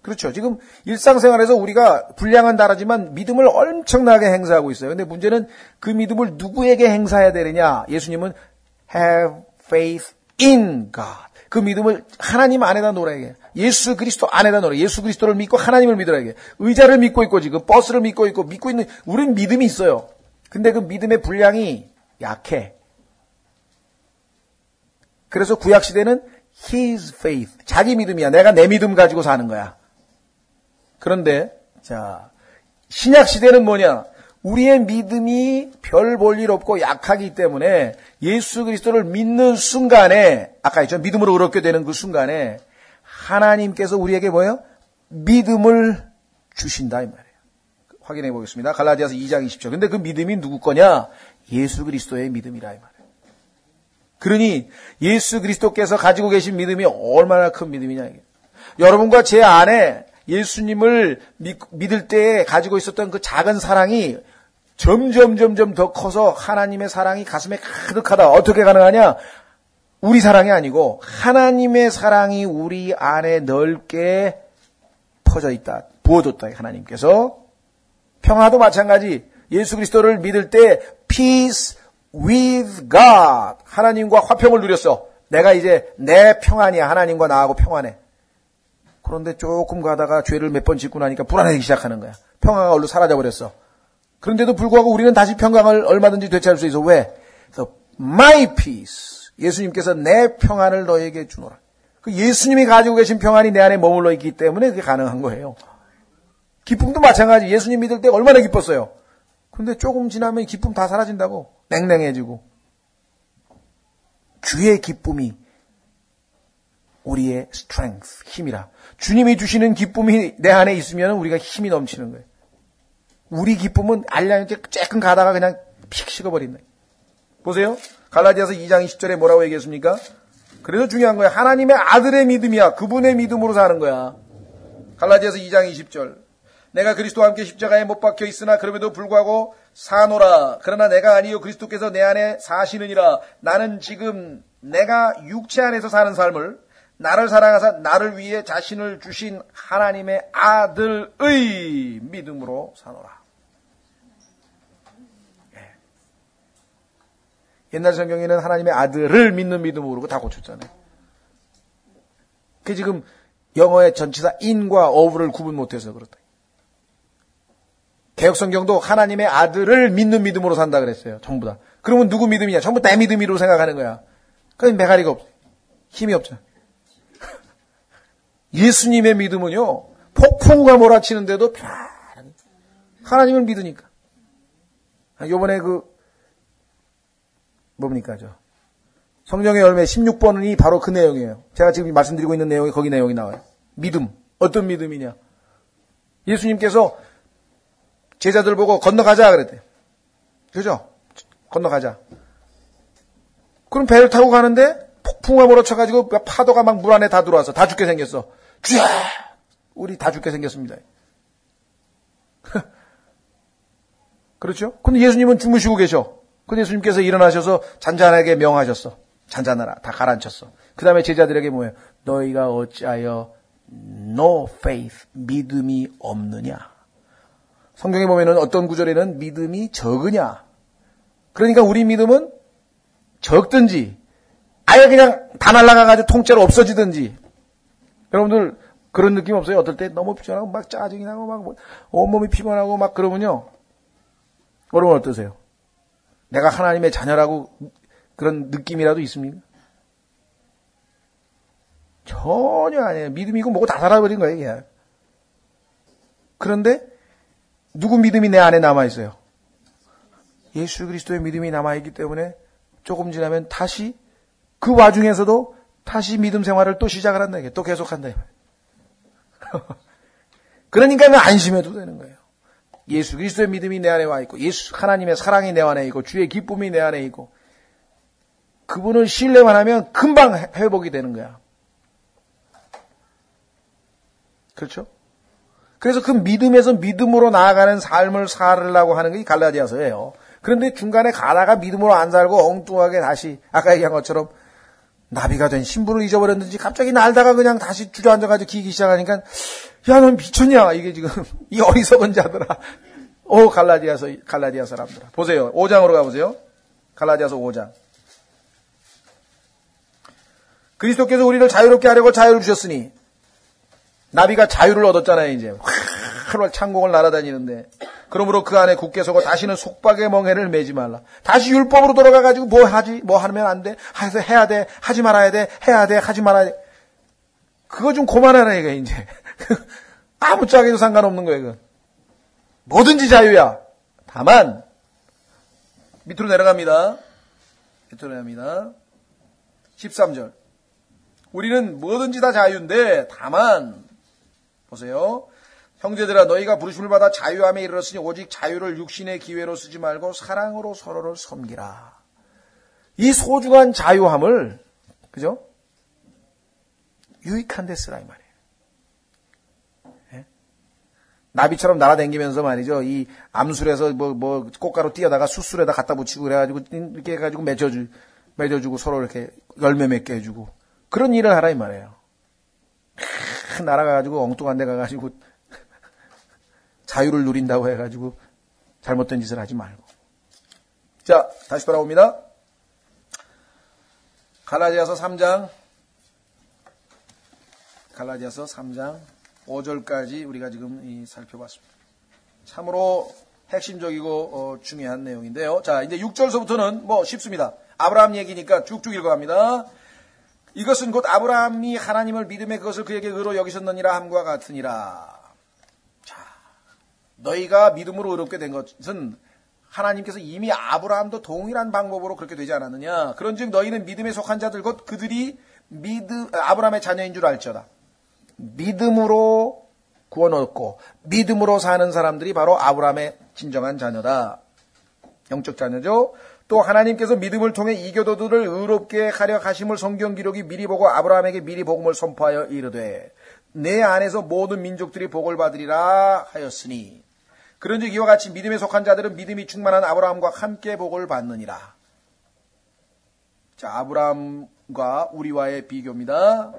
그렇죠. 지금 일상생활에서 우리가 불량한 나라지만 믿음을 엄청나게 행사하고 있어요. 근데 문제는 그 믿음을 누구에게 행사해야 되느냐? 예수님은 have faith in God. 그 믿음을 하나님 안에다 놓으라게. 예수 그리스도 안에다 놓으라. 예수 그리스도를 믿고 하나님을 믿으라게. 의자를 믿고 있고 지금 버스를 믿고 있고 믿고 있는 우리는 믿음이 있어요. 근데 그 믿음의 분량이 약해. 그래서 구약 시대는 his faith. 자기 믿음이야. 내가 내 믿음 가지고 사는 거야. 그런데 자, 신약 시대는 뭐냐? 우리의 믿음이 별 볼 일 없고 약하기 때문에 예수 그리스도를 믿는 순간에 아까 했죠. 믿음으로 의롭게 되는 그 순간에 하나님께서 우리에게 뭐예요? 믿음을 주신다 이 말이에요. 확인해 보겠습니다. 갈라디아서 2장 20절. 근데 그 믿음이 누구 거냐? 예수 그리스도의 믿음이라 이 말이에요. 그러니 예수 그리스도께서 가지고 계신 믿음이 얼마나 큰 믿음이냐 이게. 여러분과 제 안에 예수님을 믿을 때에 가지고 있었던 그 작은 사랑이 점점 더 커서 하나님의 사랑이 가슴에 가득하다. 어떻게 가능하냐? 우리 사랑이 아니고 하나님의 사랑이 우리 안에 넓게 퍼져 있다. 부어줬다. 하나님께서. 평화도 마찬가지. 예수 그리스도를 믿을 때 peace with God. 하나님과 화평을 누렸어. 내가 이제 내 평안이야. 하나님과 나하고 평안해. 그런데 조금 가다가 죄를 몇 번 짓고 나니까 불안해지기 시작하는 거야. 평화가 얼른 사라져버렸어. 그런데도 불구하고 우리는 다시 평강을 얼마든지 되찾을 수 있어. 왜? 그래서 my peace. 예수님께서 내 평안을 너에게 주노라. 그 예수님이 가지고 계신 평안이 내 안에 머물러 있기 때문에 그게 가능한 거예요. 기쁨도 마찬가지. 예수님 믿을 때 얼마나 기뻤어요. 그런데 조금 지나면 기쁨 다 사라진다고. 냉랭해지고. 주의 기쁨이 우리의 strength, 힘이라. 주님이 주시는 기쁨이 내 안에 있으면 우리가 힘이 넘치는 거예요. 우리 기쁨은 알량하게 쬐끔 가다가 그냥 픽 식어버린다. 보세요. 갈라디아서 2장 20절에 뭐라고 얘기했습니까? 그래서 중요한 거야. 하나님의 아들의 믿음이야. 그분의 믿음으로 사는 거야. 갈라디아서 2장 20절. 내가 그리스도와 함께 십자가에 못 박혀 있으나 그럼에도 불구하고 사노라. 그러나 내가 아니요 그리스도께서 내 안에 사시느니라. 나는 지금 내가 육체 안에서 사는 삶을 나를 사랑하사 나를 위해 자신을 주신 하나님의 아들의 믿음으로 사노라. 옛날 성경에는 하나님의 아들을 믿는 믿음으로 다 고쳤잖아요. 그게 지금 영어의 전치사 in과 of를 구분 못해서 그렇다. 개혁성경도 하나님의 아들을 믿는 믿음으로 산다 그랬어요. 전부 다. 그러면 누구 믿음이냐? 전부 내 믿음으로 생각하는 거야. 그럼 메가리가 없어. 힘이 없잖아. 예수님의 믿음은요. 폭풍우가 몰아치는데도 편안히 하나님을 믿으니까. 요번에 뭡니까 성령의 열매 16번이 바로 그 내용이에요. 제가 지금 말씀드리고 있는 내용이 거기 내용이 나와요. 믿음. 어떤 믿음이냐. 예수님께서 제자들 보고 건너가자 그랬대요. 그죠? 건너가자. 그럼 배를 타고 가는데 폭풍우가 몰아쳐가지고 파도가 막 물 안에 다 들어와서 다 죽게 생겼어. 쥐야! 우리 다 죽게 생겼습니다. 그렇죠? 근데 예수님은 주무시고 계셔. 근데 예수님께서 일어나셔서 잔잔하게 명하셨어. 잔잔하라. 다 가라앉혔어. 그 다음에 제자들에게 뭐예요? 너희가 어찌하여 no faith, 믿음이 없느냐. 성경에 보면은 어떤 구절에는 믿음이 적으냐. 그러니까 우리 믿음은 적든지 아예 그냥 다 날아가가지고 통째로 없어지든지. 여러분들 그런 느낌 없어요? 어떨 때 너무 피곤하고 막 짜증이 나고 막 온몸이 피곤하고 막 그러면요. 여러분 어떠세요? 내가 하나님의 자녀라고 그런 느낌이라도 있습니까? 전혀 아니에요. 믿음이고 뭐고 다 살아버린 거예요. 이게. 그런데 누구 믿음이 내 안에 남아있어요? 예수 그리스도의 믿음이 남아있기 때문에 조금 지나면 다시 그 와중에서도 다시 믿음 생활을 또 시작을 한다. 또 계속한다. 그러니까 안심해도 되는 거예요. 예수 그리스도의 믿음이 내 안에 와 있고 하나님의 사랑이 내 안에 있고 주의 기쁨이 내 안에 있고 그분을 신뢰만 하면 금방 회복이 되는 거야. 그렇죠? 그래서 그 믿음에서 믿음으로 나아가는 삶을 살으려고 하는 게 갈라디아서예요. 그런데 중간에 가다가 믿음으로 안 살고 엉뚱하게 다시 아까 얘기한 것처럼 나비가 된 신분을 잊어버렸는지 갑자기 날다가 그냥 다시 주저앉아가지고 기기 시작하니까 야, 넌 미쳤냐? 이게 지금 이 어리석은 자들아. 갈라디아 사람들아. 보세요. 5장으로 가보세요. 갈라디아서 5장. 그리스도께서 우리를 자유롭게 하려고 자유를 주셨으니 나비가 자유를 얻었잖아요. 이제 활활 창공을 날아다니는데 그러므로 그 안에 굳게 서고 다시는 속박의 멍에를 매지 말라. 다시 율법으로 돌아가가지고 뭐 하지? 뭐 하면 안 돼? 해야 돼? 하지 말아야 돼? 해야 돼? 하지 말아야 돼? 그거 좀 그만하라 이거 이제. 아무짝에도 상관없는 거예요. 이거. 뭐든지 자유야. 다만 밑으로 내려갑니다. 13절. 우리는 뭐든지 다 자유인데 다만 보세요. 형제들아 너희가 부르심을 받아 자유함에 이르렀으니 오직 자유를 육신의 기회로 쓰지 말고 사랑으로 서로를 섬기라. 이 소중한 자유함을 그죠? 유익한 데 쓰라 이 말이에요. 예? 나비처럼 날아다니면서 말이죠. 이 암술에서 뭐 꽃가루 띄어다가 숯술에다 갖다 붙이고 그래가지고 이렇게 해가지고 맺어주고 서로 이렇게 열매 맺게 해주고 그런 일을 하라 이 말이에요. 날아가가지고 엉뚱한 데 가가지고 자유를 누린다고 해가지고 잘못된 짓을 하지 말고. 자, 다시 돌아옵니다. 갈라디아서 3장 5절까지 우리가 지금 살펴봤습니다. 참으로 핵심적이고 중요한 내용인데요. 자, 이제 6절서부터는 뭐 쉽습니다. 아브라함 얘기니까 쭉쭉 읽어갑니다. 이것은 곧 아브라함이 하나님을 믿음에 그것을 그에게 의로 여기셨느니라 함과 같으니라. 자, 너희가 믿음으로 의롭게 된 것은 하나님께서 이미 아브라함도 동일한 방법으로 그렇게 되지 않았느냐. 그런즉 너희는 믿음에 속한 자들 곧 그들이 아브라함의 자녀인 줄 알지어다. 믿음으로 구원 얻고 믿음으로 사는 사람들이 바로 아브라함의 진정한 자녀다. 영적 자녀죠. 또 하나님께서 믿음을 통해 이교도들을 의롭게 하려 하심을 성경 기록이 미리 보고 아브라함에게 미리 복음을 선포하여 이르되 내 안에서 모든 민족들이 복을 받으리라 하였으니 그런즉 이와 같이 믿음에 속한 자들은 믿음이 충만한 아브라함과 함께 복을 받느니라. 자, 아브라함과 우리와의 비교입니다.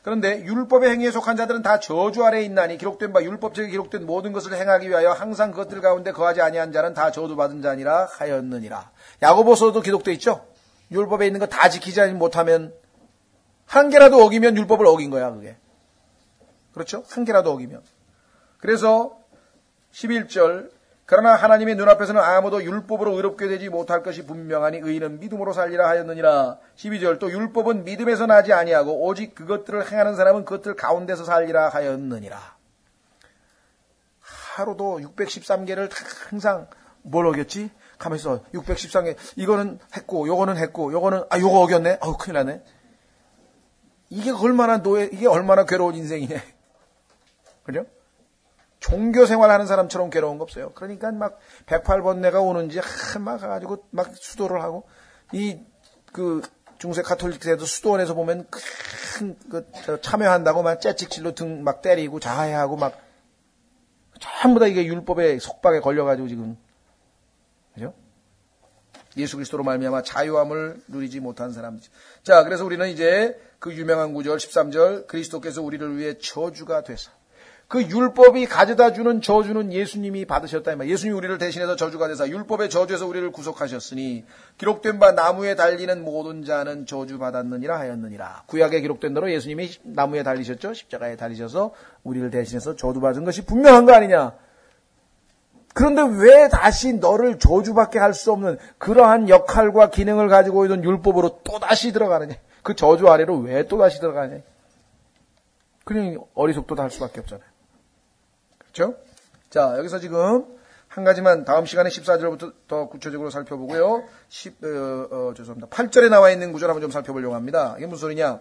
그런데 율법의 행위에 속한 자들은 다 저주 아래에 있나니 기록된 바 율법책에 기록된 모든 것을 행하기 위하여 항상 그것들 가운데 거하지 아니한 자는 다 저주받은 자니라 하였느니라. 야고보서도 기록되어 있죠. 율법에 있는 거 다 지키지 못하면 한 개라도 어기면 율법을 어긴 거야 그게. 그렇죠? 한 개라도 어기면. 그래서 11절 그러나 하나님의 눈앞에서는 아무도 율법으로 의롭게 되지 못할 것이 분명하니 의인은 믿음으로 살리라 하였느니라. 12절 또 율법은 믿음에서 나지 아니하고 오직 그것들을 행하는 사람은 그것들 가운데서 살리라 하였느니라. 하루도 613개를 항상 뭘 어겼지? 가면서 613개 이거는 했고 요거는 했고 요거는 요거 어겼네. 큰일 나네. 이게 얼마나 이게 얼마나 괴로운 인생이네. 그죠? 종교 생활하는 사람처럼 괴로운 거 없어요. 그러니까 막 108번뇌가 오는지 막 가가지고 막 수도를 하고 그 중세 카톨릭에도 수도원에서 보면 참여한다고 막 째찍질로 등 막 때리고 자해하고 막 전부 다 이게 율법의 속박에 걸려가지고 지금 그죠? 예수 그리스도로 말미암아 자유함을 누리지 못한 사람들. 자, 그래서 우리는 이제 그 유명한 구절 13절 그리스도께서 우리를 위해 저주가 되사 그 율법이 가져다 주는 저주는 예수님이 받으셨다. 예수님이 우리를 대신해서 저주가 되사 율법의 저주에서 우리를 구속하셨으니 기록된 바 나무에 달리는 모든 자는 저주받았느니라 하였느니라. 구약에 기록된 대로 예수님이 나무에 달리셨죠. 십자가에 달리셔서 우리를 대신해서 저주받은 것이 분명한 거 아니냐. 그런데 왜 다시 너를 저주받게 할 수 없는 그러한 역할과 기능을 가지고 있는 율법으로 또다시 들어가느냐. 그 저주 아래로 왜 또다시 들어가느냐. 그냥 어리석도다 할 수밖에 없잖아요. 그렇죠? 자, 여기서 지금 한 가지만 다음 시간에 14절부터 더 구체적으로 살펴보고요. 8절에 나와 있는 구절 한번 좀 살펴보려고 합니다. 이게 무슨 소리냐?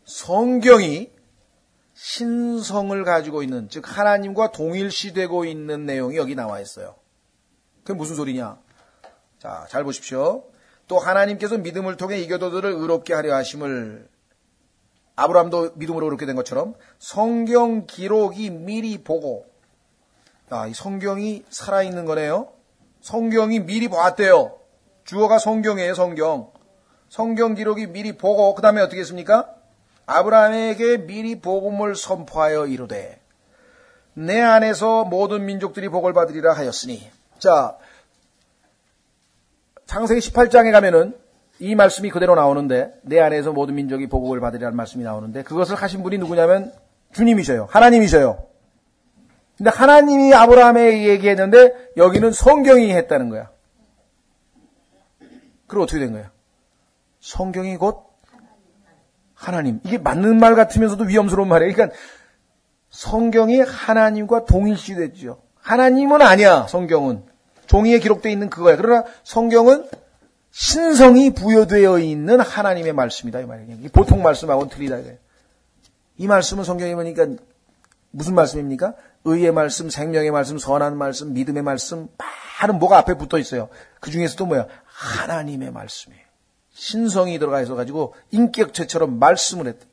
성경이 신성을 가지고 있는, 즉 하나님과 동일시되고 있는 내용이 여기 나와 있어요. 그게 무슨 소리냐? 자, 잘 보십시오. 또 하나님께서 믿음을 통해 이교도들을 의롭게 하려 하심을, 아브라함도 믿음으로 의롭게 된 것처럼 성경 기록이 미리 보고, 이 성경이 살아있는 거네요. 성경이 미리 보았대요. 주어가 성경이에요, 성경. 성경 기록이 미리 보고, 그 다음에 어떻게 했습니까? 아브라함에게 미리 복음을 선포하여 이르되 내 안에서 모든 민족들이 복을 받으리라 하였으니. 자, 창세기 18장에 가면은 이 말씀이 그대로 나오는데, 내 안에서 모든 민족이 복을 받으리라는 말씀이 나오는데, 그것을 하신 분이 누구냐면 주님이셔요. 하나님이셔요. 근데 하나님이 아브라함에게 얘기했는데 여기는 성경이 했다는 거야. 그럼 어떻게 된 거야? 성경이 곧 하나님. 이게 맞는 말 같으면서도 위험스러운 말이에요. 그러니까 성경이 하나님과 동일시됐죠. 하나님은 아니야, 성경은. 종이에 기록되어 있는 그거야. 그러나 성경은 신성이 부여되어 있는 하나님의 말씀이다, 이 말이에요. 보통 말씀하고는 틀리다, 이거예요. 이 말씀은 성경에 보니까 무슨 말씀입니까? 의의 말씀, 생명의 말씀, 선한 말씀, 믿음의 말씀, 많은 뭐가 앞에 붙어 있어요. 그 중에서도 뭐야? 하나님의 말씀이에요. 신성이 들어가 있어가지고 인격체처럼 말씀을 했다.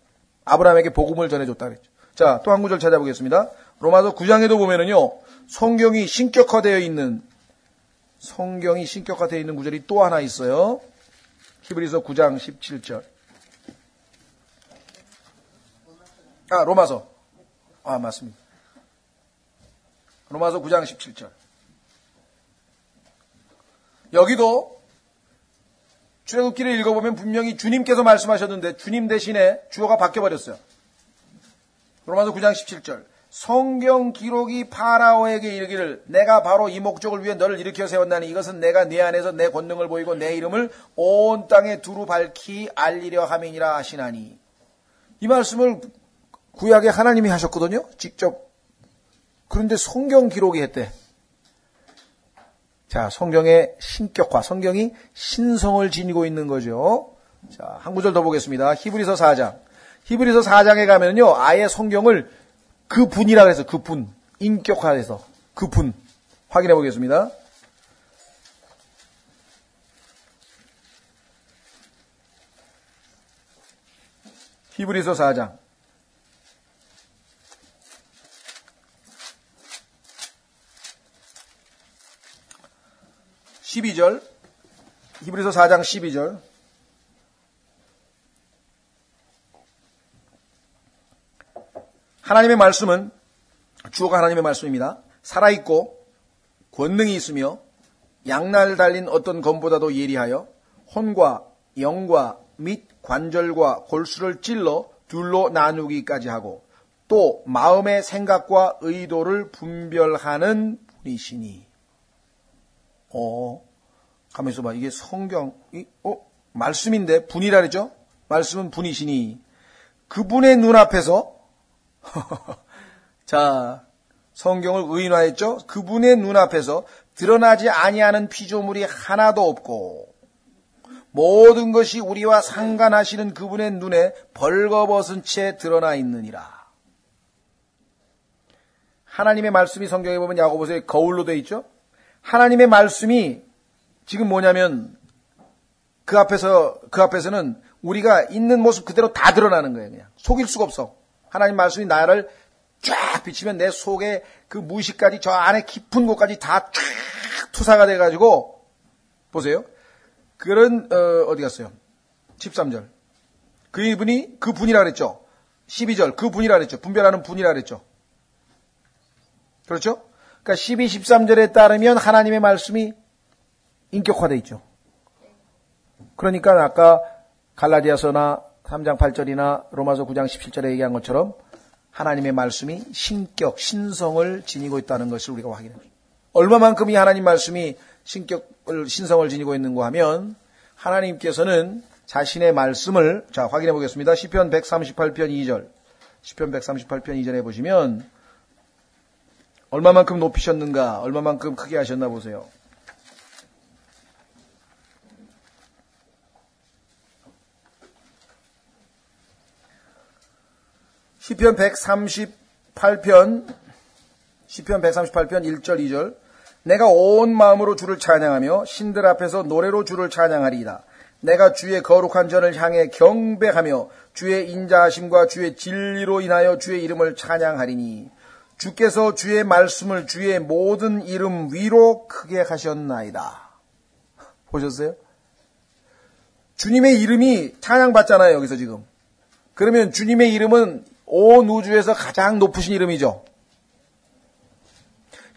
아브라함에게 복음을 전해줬다 그랬죠. 자, 또 한 구절 찾아보겠습니다. 로마서 9장에도 보면은요, 성경이 신격화되어 있는 구절이 또 하나 있어요. 히브리서 9장 17절. 로마서. 맞습니다. 로마서 9장 17절. 여기도 출애굽기를 읽어보면 분명히 주님께서 말씀하셨는데 주님 대신에 주어가 바뀌어버렸어요. 로마서 9장 17절. 성경 기록이 파라오에게 이르기를 내가 바로 이 목적을 위해 너를 일으켜 세웠나니 이것은 내가 네 안에서 내 권능을 보이고 내 이름을 온 땅에 두루 밝히 알리려 함이니라 하시나니. 이 말씀을 구약에 하나님이 하셨거든요. 직접. 그런데 성경 기록이 했대. 자, 성경의 신격화, 성경이 신성을 지니고 있는 거죠. 자, 한 구절 더 보겠습니다. 히브리서 4장. 히브리서 4장에 가면요, 아예 성경을 그 분이라고 해서 그 분, 인격화해서 그 분 확인해 보겠습니다. 히브리서 4장. 히브리서 4장 12절. 하나님의 말씀은, 주어가 하나님의 말씀입니다. 살아있고 권능이 있으며 양날 달린 어떤 검보다도 예리하여 혼과 영과 및 관절과 골수를 찔러 둘로 나누기까지 하고 또 마음의 생각과 의도를 분별하는 분이시니. 가만히 있어봐. 이게 말씀인데 분이라 그랬죠? 말씀은 분이시니. 그분의 눈앞에서 자, 성경을 의인화했죠? 그분의 눈앞에서 드러나지 아니하는 피조물이 하나도 없고 모든 것이 우리와 상관하시는 그분의 눈에 벌거벗은 채 드러나 있느니라. 하나님의 말씀이 성경에 보면 야고보서에 거울로 되어 있죠? 하나님의 말씀이 지금 뭐냐면 그 앞에서는 우리가 있는 모습 그대로 다 드러나는 거예요. 그냥 속일 수가 없어. 하나님 말씀이 나를 쫙 비치면 내 속에 그 무의식까지 저 안에 깊은 곳까지 다 쫙 투사가 돼가지고 보세요. 그런 어디 갔어요? 13절. 그 분이라 그랬죠. 12절. 그 분이라 그랬죠. 분별하는 분이라 그랬죠. 그렇죠? 그러니까 12, 13절에 따르면 하나님의 말씀이 인격화되어 있죠. 그러니까 아까 갈라디아서나 3장 8절이나 로마서 9장 17절에 얘기한 것처럼 하나님의 말씀이 신성을 지니고 있다는 것을 우리가 확인해요. 얼마만큼 이 하나님 말씀이 신성을 지니고 있는가 하면 하나님께서는 자신의 말씀을 확인해 보겠습니다. 시편 138편 2절. 시편 138편 2절에 보시면 얼마만큼 높이셨는가, 얼마만큼 크게 하셨나 보세요. 시편 138편 1절 2절 내가 온 마음으로 주를 찬양하며 신들 앞에서 노래로 주를 찬양하리이다. 내가 주의 거룩한 전을 향해 경배하며 주의 인자하심과 주의 진리로 인하여 주의 이름을 찬양하리니 주께서 주의 말씀을 주의 모든 이름 위로 크게 하셨나이다. 보셨어요? 주님의 이름이 찬양받잖아요, 여기서 지금. 그러면 주님의 이름은 온 우주에서 가장 높으신 이름이죠.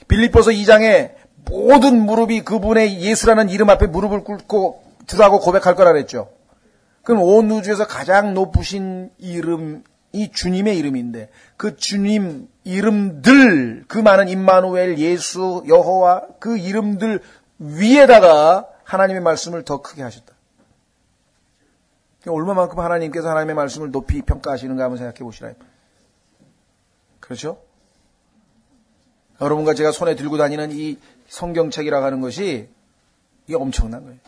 빌립보서 2장에 모든 무릎이 그분의 예수라는 이름 앞에 무릎을 꿇고 주라고 고백할 거라 그랬죠. 그럼 온 우주에서 가장 높으신 이름이 주님의 이름인데 그 주님 이름들, 그 많은 임마누엘, 예수, 여호와 그 이름들 위에다가 하나님의 말씀을 더 크게 하셨다. 얼마만큼 하나님께서 하나님의 말씀을 높이 평가하시는가 한번 생각해 보시라. 그렇죠? 여러분과 제가 손에 들고 다니는 이 성경책이라고 하는 것이 이게 엄청난 거예요.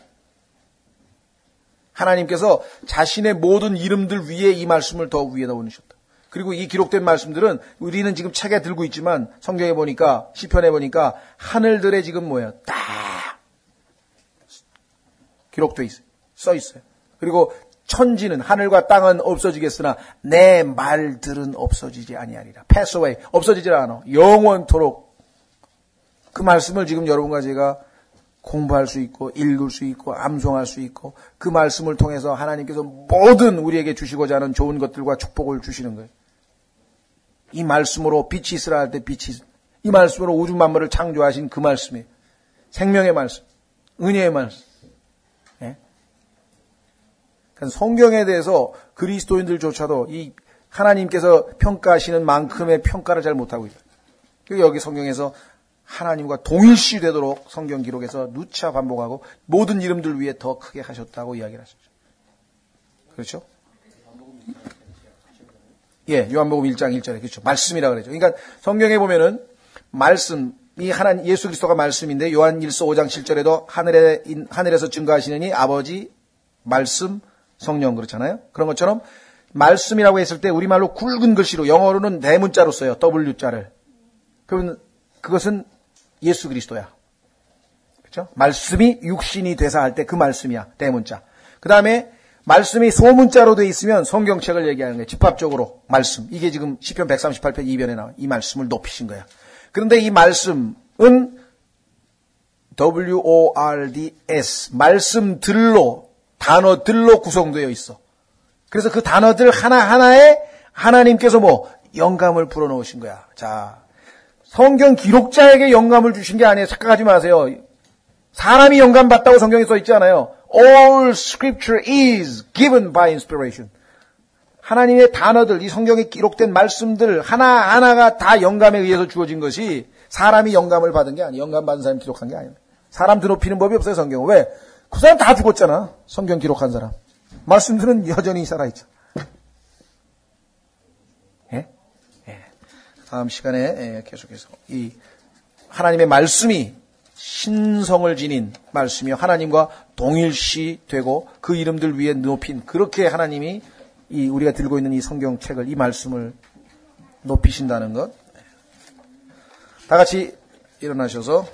하나님께서 자신의 모든 이름들 위에 이 말씀을 더 위에다 올리셨다. 그리고 이 기록된 말씀들은 우리는 지금 책에 들고 있지만 성경에 보니까 시편에 보니까 하늘들에 지금 뭐예요? 다 기록돼 있어요. 써 있어요. 그리고 천지는 하늘과 땅은 없어지겠으나 내 말들은 없어지지 아니하리라. Pass away. 없어지지 않아. 영원토록 그 말씀을 지금 여러분과 제가 공부할 수 있고 읽을 수 있고 암송할 수 있고 그 말씀을 통해서 하나님께서 모든 우리에게 주시고자 하는 좋은 것들과 축복을 주시는 거예요. 이 말씀으로 빛이 있으라 할 때 빛이 이 말씀으로 우주 만물을 창조하신 그 말씀이에요. 생명의 말씀, 은혜의 말씀. 예? 그러니까 성경에 대해서 그리스도인들조차도 이 하나님께서 평가하시는 만큼의 평가를 잘 못하고 있어요. 여기 성경에서 하나님과 동일시되도록 성경 기록에서 누차 반복하고 모든 이름들 위에 더 크게 하셨다고 이야기를 하셨죠. 그렇죠? 예, 요한복음 1장 1절에 그렇죠. 말씀이라고 그러죠. 그러니까 성경에 보면은 말씀이 하나님 예수 그리스도가 말씀인데 요한 1서 5장 7절에도 하늘에서 증거하시느니 아버지 말씀 성령 그렇잖아요. 그런 것처럼 말씀이라고 했을 때 우리말로 굵은 글씨로 영어로는 대문자로 써요. W자를. 그러면 그것은 예수 그리스도야. 그렇죠? 말씀이 육신이 되사 할 때 그 말씀이야. 대문자. 그 다음에 말씀이 소문자로 돼 있으면 성경책을 얘기하는 거예요. 집합적으로 말씀. 이게 지금 시편 138편 2편에 나와. 이 말씀을 높이신 거야. 그런데 이 말씀은 WORDS 말씀들로 단어들로 구성되어 있어. 그래서 그 단어들 하나하나에 하나님께서 영감을 불어넣으신 거야. 자, 성경 기록자에게 영감을 주신 게 아니에요. 착각하지 마세요. 사람이 영감 받다고 성경에 써 있지 않아요. All scripture is given by inspiration. 하나님의 단어들, 이 성경에 기록된 말씀들 하나하나가 다 영감에 의해서 주어진 것이 사람이 영감을 받은 게 아니에요. 영감 받은 사람이 기록한 게 아니에요. 사람 드높이는 법이 없어요, 성경은. 왜? 그 사람 다 죽었잖아. 성경 기록한 사람. 말씀들은 여전히 살아있죠. 예? 예. 다음 시간에 계속해서 이 하나님의 말씀이 신성을 지닌 말씀이요. 하나님과 동일시되고 그 이름들 위에 높인 그렇게 하나님이 우리가 들고 있는 이 성경책을 이 말씀을 높이신다는 것. 다 같이 일어나셔서